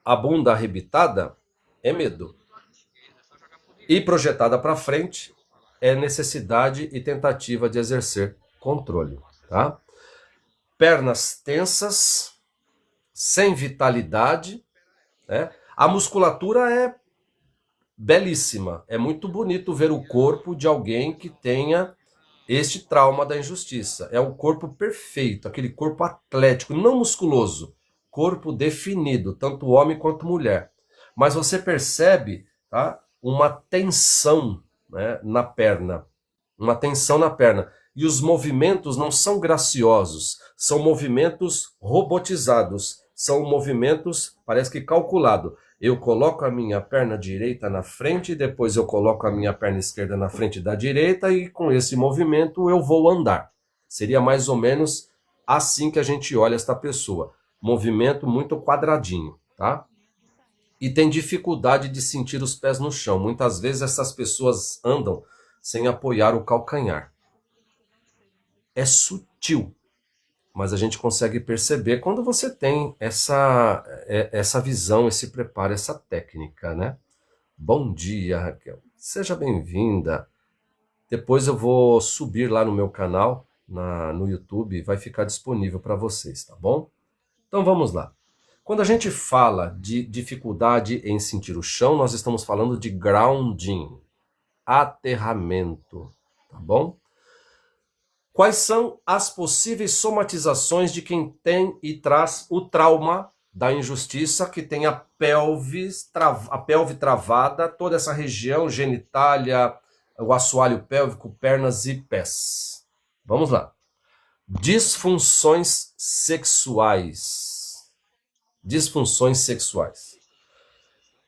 Speaker 1: a bunda arrebitada, é medo. E projetada para frente, é necessidade e tentativa de exercer controle. Tá? Pernas tensas, sem vitalidade, né? A musculatura é belíssima. É muito bonito ver o corpo de alguém que tenha este trauma da injustiça. É o corpo perfeito, aquele corpo atlético, não musculoso, corpo definido, tanto homem quanto mulher. Mas você percebe, tá, uma tensão, né, na perna. Uma tensão na perna. E os movimentos não são graciosos, são movimentos robotizados, são movimentos, parece que calculado. Eu coloco a minha perna direita na frente, depois eu coloco a minha perna esquerda na frente da direita e com esse movimento eu vou andar. Seria mais ou menos assim que a gente olha esta pessoa. Movimento muito quadradinho, tá? E tem dificuldade de sentir os pés no chão. Muitas vezes essas pessoas andam sem apoiar o calcanhar. É sutil, mas a gente consegue perceber quando você tem essa visão, esse preparo, essa técnica, né? Bom dia, Raquel. Seja bem-vinda. Depois eu vou subir lá no meu canal, no YouTube, vai ficar disponível para vocês, tá bom? Então vamos lá. Quando a gente fala de dificuldade em sentir o chão, nós estamos falando de grounding, aterramento, tá bom? Quais são as possíveis somatizações de quem tem e traz o trauma da injustiça, que tem a pelve travada, toda essa região, genitália, o assoalho pélvico, pernas e pés? Vamos lá. Disfunções sexuais. Disfunções sexuais.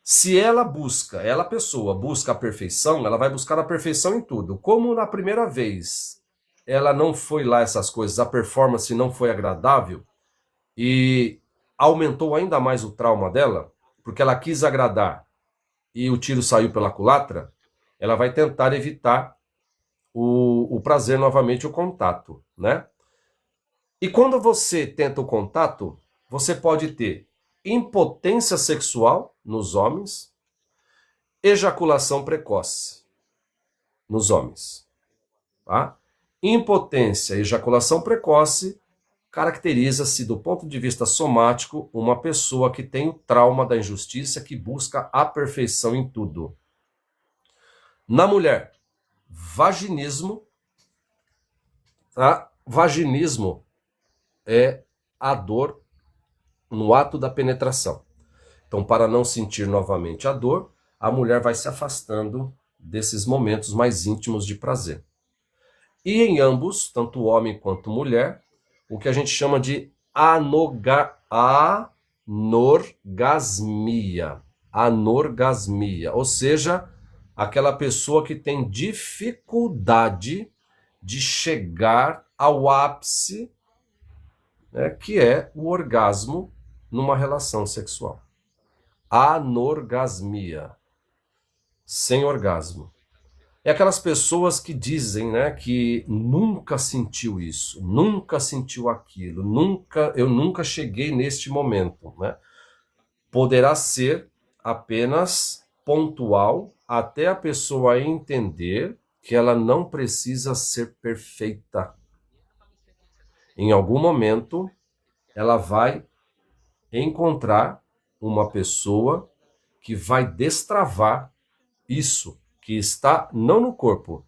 Speaker 1: Se a pessoa busca a perfeição, ela vai buscar a perfeição em tudo. Como na primeira vez ela não foi lá essas coisas, a performance não foi agradável e aumentou ainda mais o trauma dela, porque ela quis agradar e o tiro saiu pela culatra, ela vai tentar evitar o prazer novamente, o contato, né? E quando você tenta o contato, você pode ter impotência sexual nos homens, ejaculação precoce nos homens, tá? Impotência e ejaculação precoce caracteriza-se, do ponto de vista somático, uma pessoa que tem o trauma da injustiça, que busca a perfeição em tudo. Na mulher, vaginismo. Tá? Vaginismo é a dor no ato da penetração. Então, para não sentir novamente a dor, a mulher vai se afastando desses momentos mais íntimos de prazer. E em ambos, tanto homem quanto mulher, o que a gente chama de anorgasmia. Anorgasmia, ou seja, aquela pessoa que tem dificuldade de chegar ao ápice, né, que é o orgasmo numa relação sexual. Anorgasmia. Sem orgasmo. É aquelas pessoas que dizem, né, que nunca sentiu isso, nunca sentiu aquilo, eu nunca cheguei neste momento, né? Poderá ser apenas pontual até a pessoa entender que ela não precisa ser perfeita. Em algum momento, ela vai encontrar uma pessoa que vai destravar isso que está não no corpo,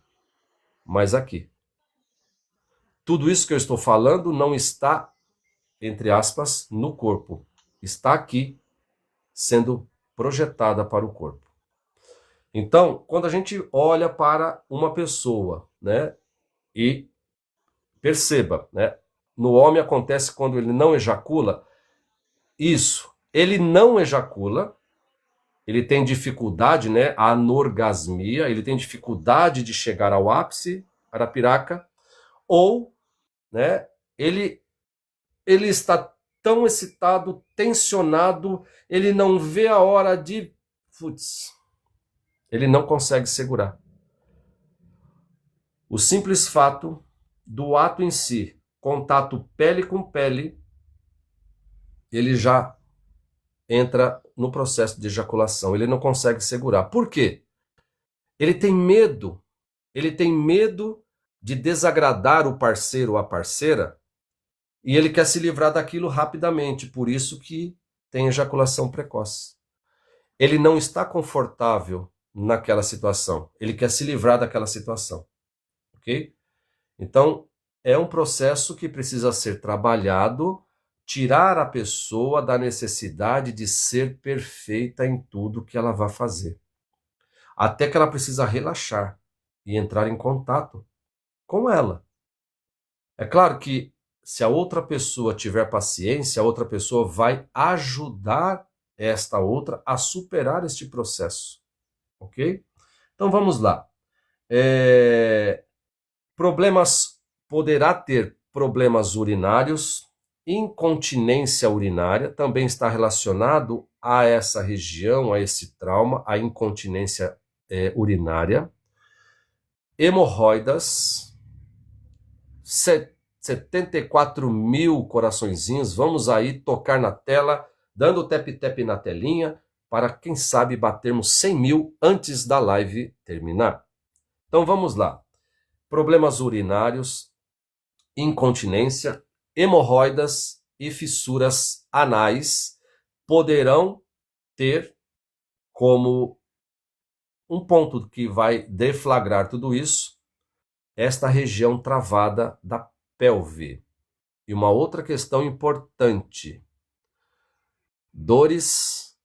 Speaker 1: mas aqui. Tudo isso que eu estou falando não está, entre aspas, no corpo. Está aqui, sendo projetada para o corpo. Então, quando a gente olha para uma pessoa, né, e perceba, né, no homem acontece quando ele não ejacula, isso, ele não ejacula, ele tem dificuldade, né, a anorgasmia, ele tem dificuldade de chegar ao ápice, Arapiraca, ou, né, ele está tão excitado, tensionado, ele não vê a hora de... Putz, ele não consegue segurar. O simples fato do ato em si, contato pele com pele, ele já entra no processo de ejaculação. Ele não consegue segurar. Por quê? Ele tem medo de desagradar o parceiro ou a parceira e ele quer se livrar daquilo rapidamente. Por isso que tem ejaculação precoce. Ele não está confortável naquela situação. Ele quer se livrar daquela situação. Ok? Então, é um processo que precisa ser trabalhado, tirar a pessoa da necessidade de ser perfeita em tudo que ela vai fazer. Até que ela precisa relaxar e entrar em contato com ela. É claro que se a outra pessoa tiver paciência, a outra pessoa vai ajudar esta outra a superar este processo. Ok? Então vamos lá. Poderá ter problemas urinários, incontinência urinária, também está relacionado a essa região, a esse trauma, a incontinência urinária, hemorroidas, 74 mil coraçõezinhos, vamos aí tocar na tela, dando tap-tap na telinha, para quem sabe batermos 100 mil antes da live terminar. Então vamos lá. Problemas urinários, incontinência, hemorroidas e fissuras anais poderão ter como um ponto que vai deflagrar tudo isso, esta região travada da pelve. E uma outra questão importante, dores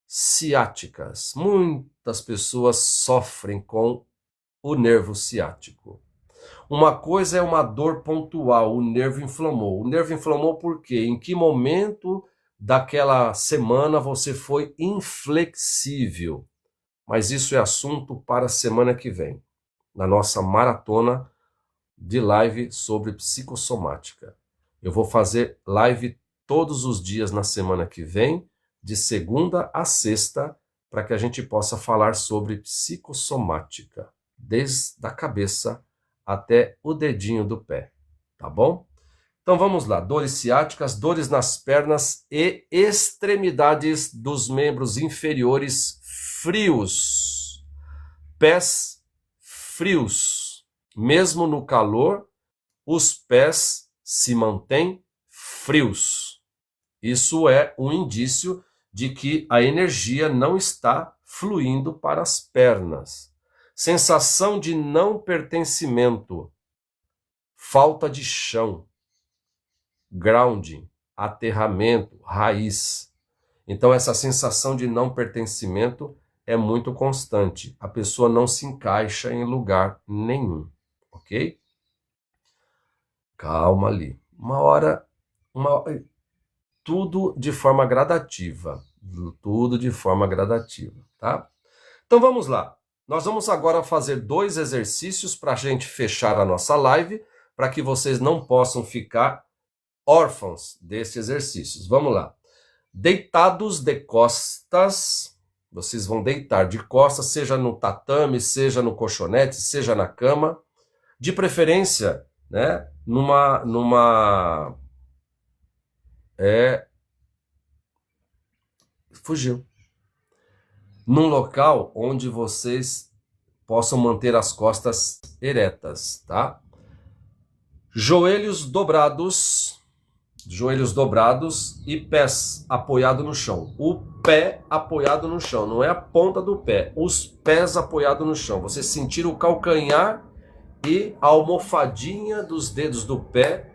Speaker 1: ciáticas. Muitas pessoas sofrem com o nervo ciático. Uma coisa é uma dor pontual, o nervo inflamou. O nervo inflamou por quê? Em que momento daquela semana você foi inflexível? Mas isso é assunto para a semana que vem, na nossa maratona de live sobre psicossomática. Eu vou fazer live todos os dias na semana que vem, de segunda a sexta, para que a gente possa falar sobre psicossomática, desde a cabeça até o dedinho do pé, tá bom? Então vamos lá, dores ciáticas, dores nas pernas e extremidades dos membros inferiores frios, pés frios, mesmo no calor, os pés se mantêm frios. Isso é um indício de que a energia não está fluindo para as pernas. Sensação de não pertencimento, falta de chão, grounding, aterramento, raiz. Então essa sensação de não pertencimento é muito constante. A pessoa não se encaixa em lugar nenhum, ok? Calma ali. Tudo de forma gradativa. Tudo de forma gradativa, tá? Então vamos lá. Nós vamos agora fazer 2 exercícios para a gente fechar a nossa live, para que vocês não possam ficar órfãos desses exercícios. Vamos lá. Deitados de costas, vocês vão deitar de costas, seja no tatame, seja no colchonete, seja na cama, de preferência, né, fugiu. num local onde vocês possam manter as costas eretas, tá? Joelhos dobrados e pés apoiados no chão. O pé apoiado no chão, não é a ponta do pé, os pés apoiados no chão. Você sentir o calcanhar e a almofadinha dos dedos do pé,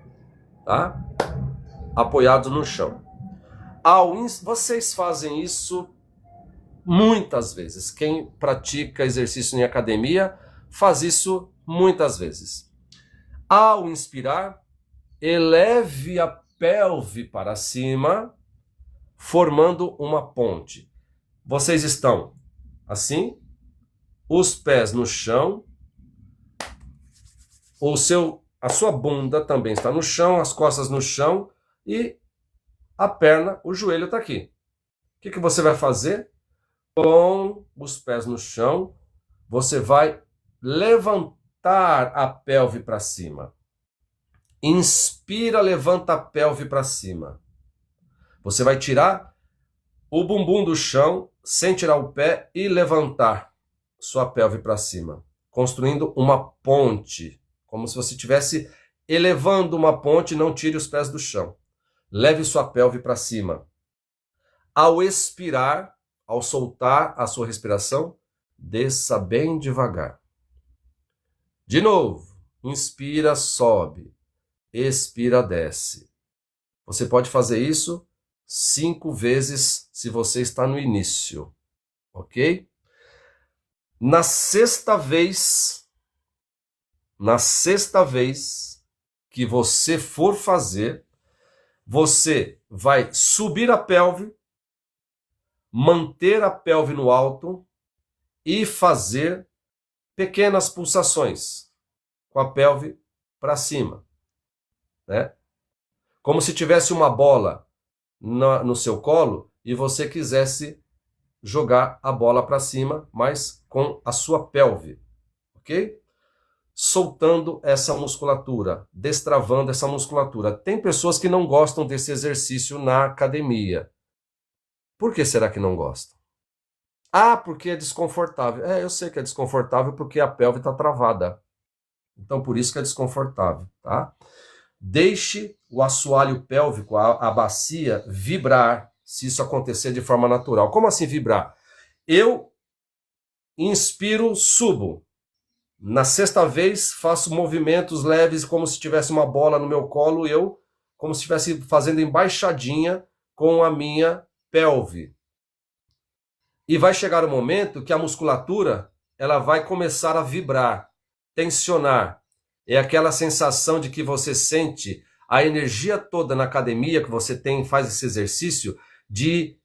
Speaker 1: tá? Apoiados no chão. Vocês fazem isso muitas vezes. Quem pratica exercício em academia faz isso muitas vezes. Ao inspirar, eleve a pelve para cima, formando uma ponte. Vocês estão assim, os pés no chão, a sua bunda também está no chão, as costas no chão e a perna, o joelho está aqui. O que você vai fazer? Com os pés no chão, você vai levantar a pelve para cima. Inspira, levanta a pelve para cima. Você vai tirar o bumbum do chão, sem tirar o pé, e levantar sua pelve para cima, construindo uma ponte, como se você estivesse elevando uma ponte. Não tire os pés do chão. Leve sua pelve para cima. Ao expirar, ao soltar a sua respiração, desça bem devagar. De novo, inspira, sobe. Expira, desce. Você pode fazer isso 5 vezes se você está no início, ok? Na sexta vez que você for fazer, você vai subir a pelve, manter a pelve no alto e fazer pequenas pulsações com a pelve para cima, né? Como se tivesse uma bola no seu colo e você quisesse jogar a bola para cima, mas com a sua pelve, ok? Soltando essa musculatura, destravando essa musculatura. Tem pessoas que não gostam desse exercício na academia. Por que será que não gostam? Ah, porque é desconfortável. Eu sei que é desconfortável porque a pelve está travada. Então, por isso que é desconfortável, tá? Deixe o assoalho pélvico, a bacia, vibrar, se isso acontecer de forma natural. Como assim vibrar? Eu inspiro, subo. Na sexta vez, faço movimentos leves, como se tivesse uma bola no meu colo, como se estivesse fazendo embaixadinha com a minha pelve. E vai chegar o momento que a musculatura ela vai começar a vibrar, tensionar. É aquela sensação de que você sente a energia toda na academia que você faz esse exercício, de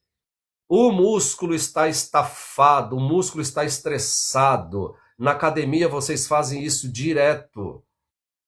Speaker 1: o músculo está estafado, o músculo está estressado. Na academia vocês fazem isso direto,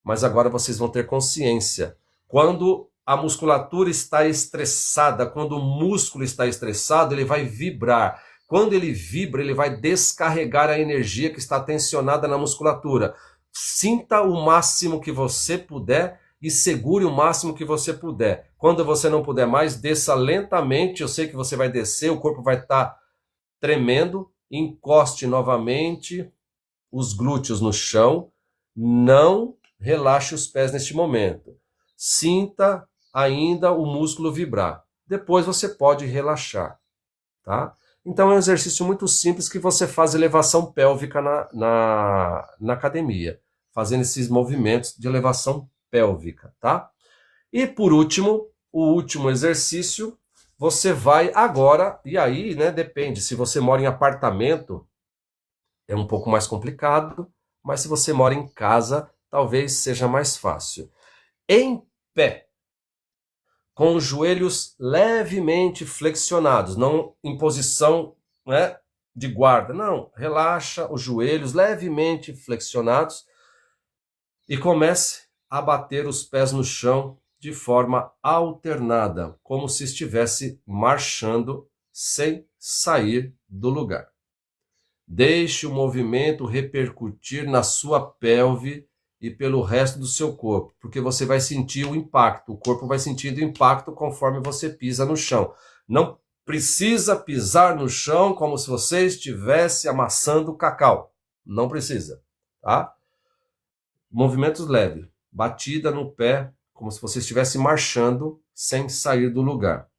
Speaker 1: mas agora vocês vão ter consciência. Quando a musculatura está estressada, quando o músculo está estressado, ele vai vibrar. Quando ele vibra, ele vai descarregar a energia que está tensionada na musculatura. Sinta o máximo que você puder e segure o máximo que você puder. Quando você não puder mais, desça lentamente. Eu sei que você vai descer, o corpo vai estar tremendo. Encoste novamente os glúteos no chão. Não relaxe os pés neste momento. Sinta ainda o músculo vibrar. Depois você pode relaxar, tá? Então é um exercício muito simples que você faz elevação pélvica na academia, fazendo esses movimentos de elevação pélvica, tá? E por último, o último exercício, você vai agora, e aí, né, depende, se você mora em apartamento, é um pouco mais complicado, mas se você mora em casa, talvez seja mais fácil. Em pé, com os joelhos levemente flexionados, não em posição, né, de guarda, não, relaxa os joelhos levemente flexionados e comece a bater os pés no chão de forma alternada, como se estivesse marchando sem sair do lugar. Deixe o movimento repercutir na sua pelve e pelo resto do seu corpo, porque você vai sentir o impacto, o corpo vai sentir o impacto conforme você pisa no chão. Não precisa pisar no chão como se você estivesse amassando cacau. Não precisa, tá? Movimentos leves, batida no pé, como se você estivesse marchando sem sair do lugar.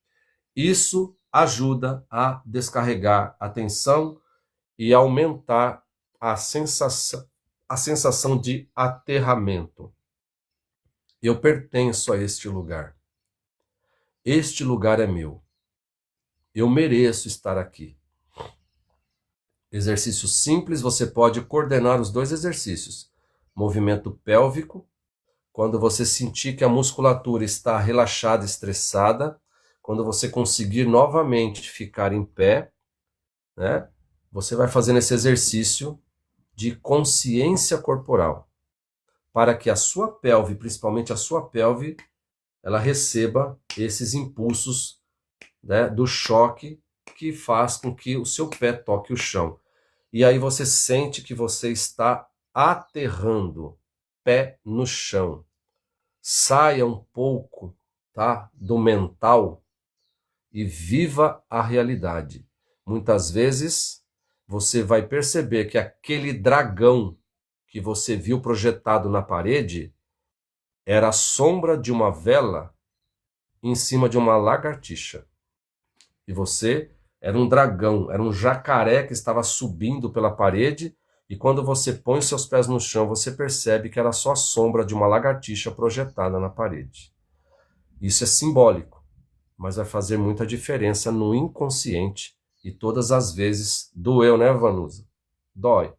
Speaker 1: Isso ajuda a descarregar a tensão e aumentar a sensação de aterramento. Eu pertenço a este lugar. Este lugar é meu. Eu mereço estar aqui. Exercício simples, você pode coordenar os dois exercícios. Movimento pélvico, quando você sentir que a musculatura está relaxada, estressada, quando você conseguir novamente ficar em pé, né, você vai fazendo esse exercício de consciência corporal, para que a sua pelve, principalmente a sua pelve, ela receba esses impulsos, né, do choque que faz com que o seu pé toque o chão. E aí você sente que você está aterrando, pé no chão. Saia um pouco, tá, do mental e viva a realidade. Muitas vezes você vai perceber que aquele dragão que você viu projetado na parede era a sombra de uma vela em cima de uma lagartixa. E você era um dragão, era um jacaré que estava subindo pela parede, e quando você põe seus pés no chão, você percebe que era só a sombra de uma lagartixa projetada na parede. Isso é simbólico, mas vai fazer muita diferença no inconsciente, e todas as vezes doeu, né, Vanusa? Dói.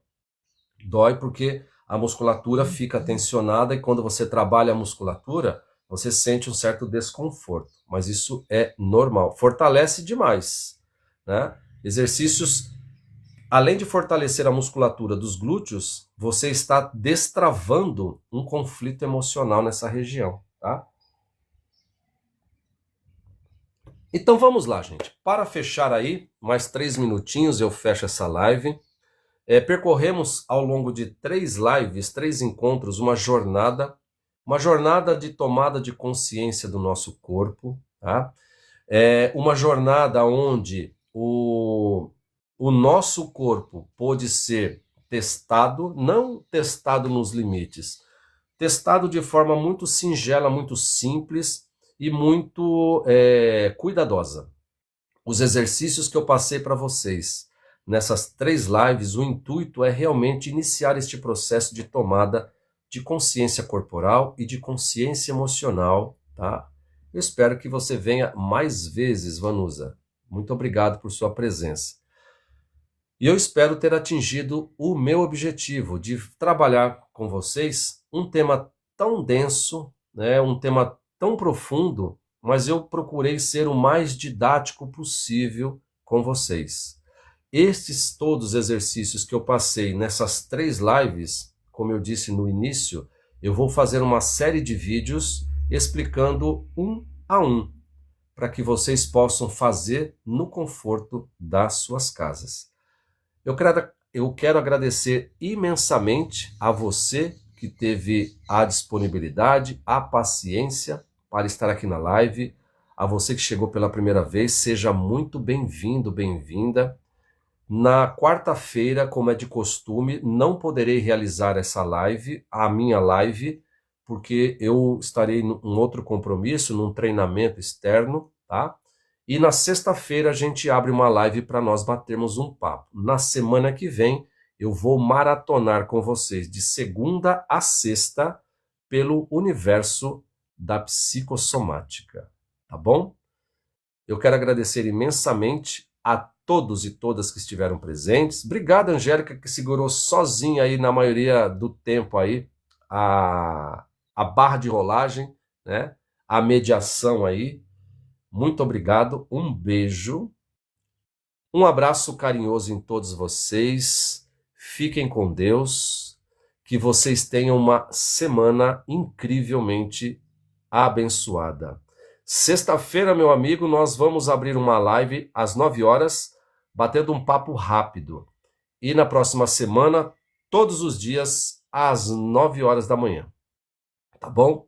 Speaker 1: Dói porque a musculatura fica tensionada, e quando você trabalha a musculatura, você sente um certo desconforto, mas isso é normal. Fortalece demais, né? Exercícios, além de fortalecer a musculatura dos glúteos, você está destravando um conflito emocional nessa região, tá? Então vamos lá, gente. Para fechar aí, mais 3 minutinhos eu fecho essa live. Percorremos ao longo de 3 lives, 3 encontros, uma jornada de tomada de consciência do nosso corpo, tá? Uma jornada onde o nosso corpo pôde ser testado, não testado nos limites, testado de forma muito singela, muito simples e muito cuidadosa. Os exercícios que eu passei para vocês nessas 3 lives, o intuito é realmente iniciar este processo de tomada de consciência corporal e de consciência emocional, tá? Eu espero que você venha mais vezes, Vanusa. Muito obrigado por sua presença. E eu espero ter atingido o meu objetivo de trabalhar com vocês um tema tão denso, né, um tema tão profundo, mas eu procurei ser o mais didático possível com vocês. Estes todos os exercícios que eu passei nessas 3 lives, como eu disse no início, eu vou fazer uma série de vídeos explicando um a um, para que vocês possam fazer no conforto das suas casas. Eu quero agradecer imensamente a você que teve a disponibilidade, a paciência para estar aqui na live. A você que chegou pela primeira vez, seja muito bem-vindo, bem-vinda. Na quarta-feira, como é de costume, não poderei realizar essa live, a minha live, porque eu estarei em um outro compromisso, num treinamento externo, tá? E na sexta-feira a gente abre uma live para nós batermos um papo. Na semana que vem eu vou maratonar com vocês de segunda a sexta pelo universo da psicossomática, tá bom? Eu quero agradecer imensamente a todos e todas que estiveram presentes. Obrigado, Angélica, que segurou sozinha aí na maioria do tempo aí a barra de rolagem, né? A mediação aí. Muito obrigado, um beijo, um abraço carinhoso em todos vocês, fiquem com Deus, que vocês tenham uma semana incrivelmente abençoada. Sexta-feira, meu amigo, nós vamos abrir uma live às 9 horas, batendo um papo rápido. E na próxima semana, todos os dias, às 9 horas da manhã. Tá bom?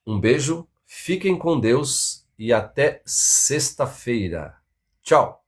Speaker 1: Um beijo, fiquem com Deus e até sexta-feira. Tchau!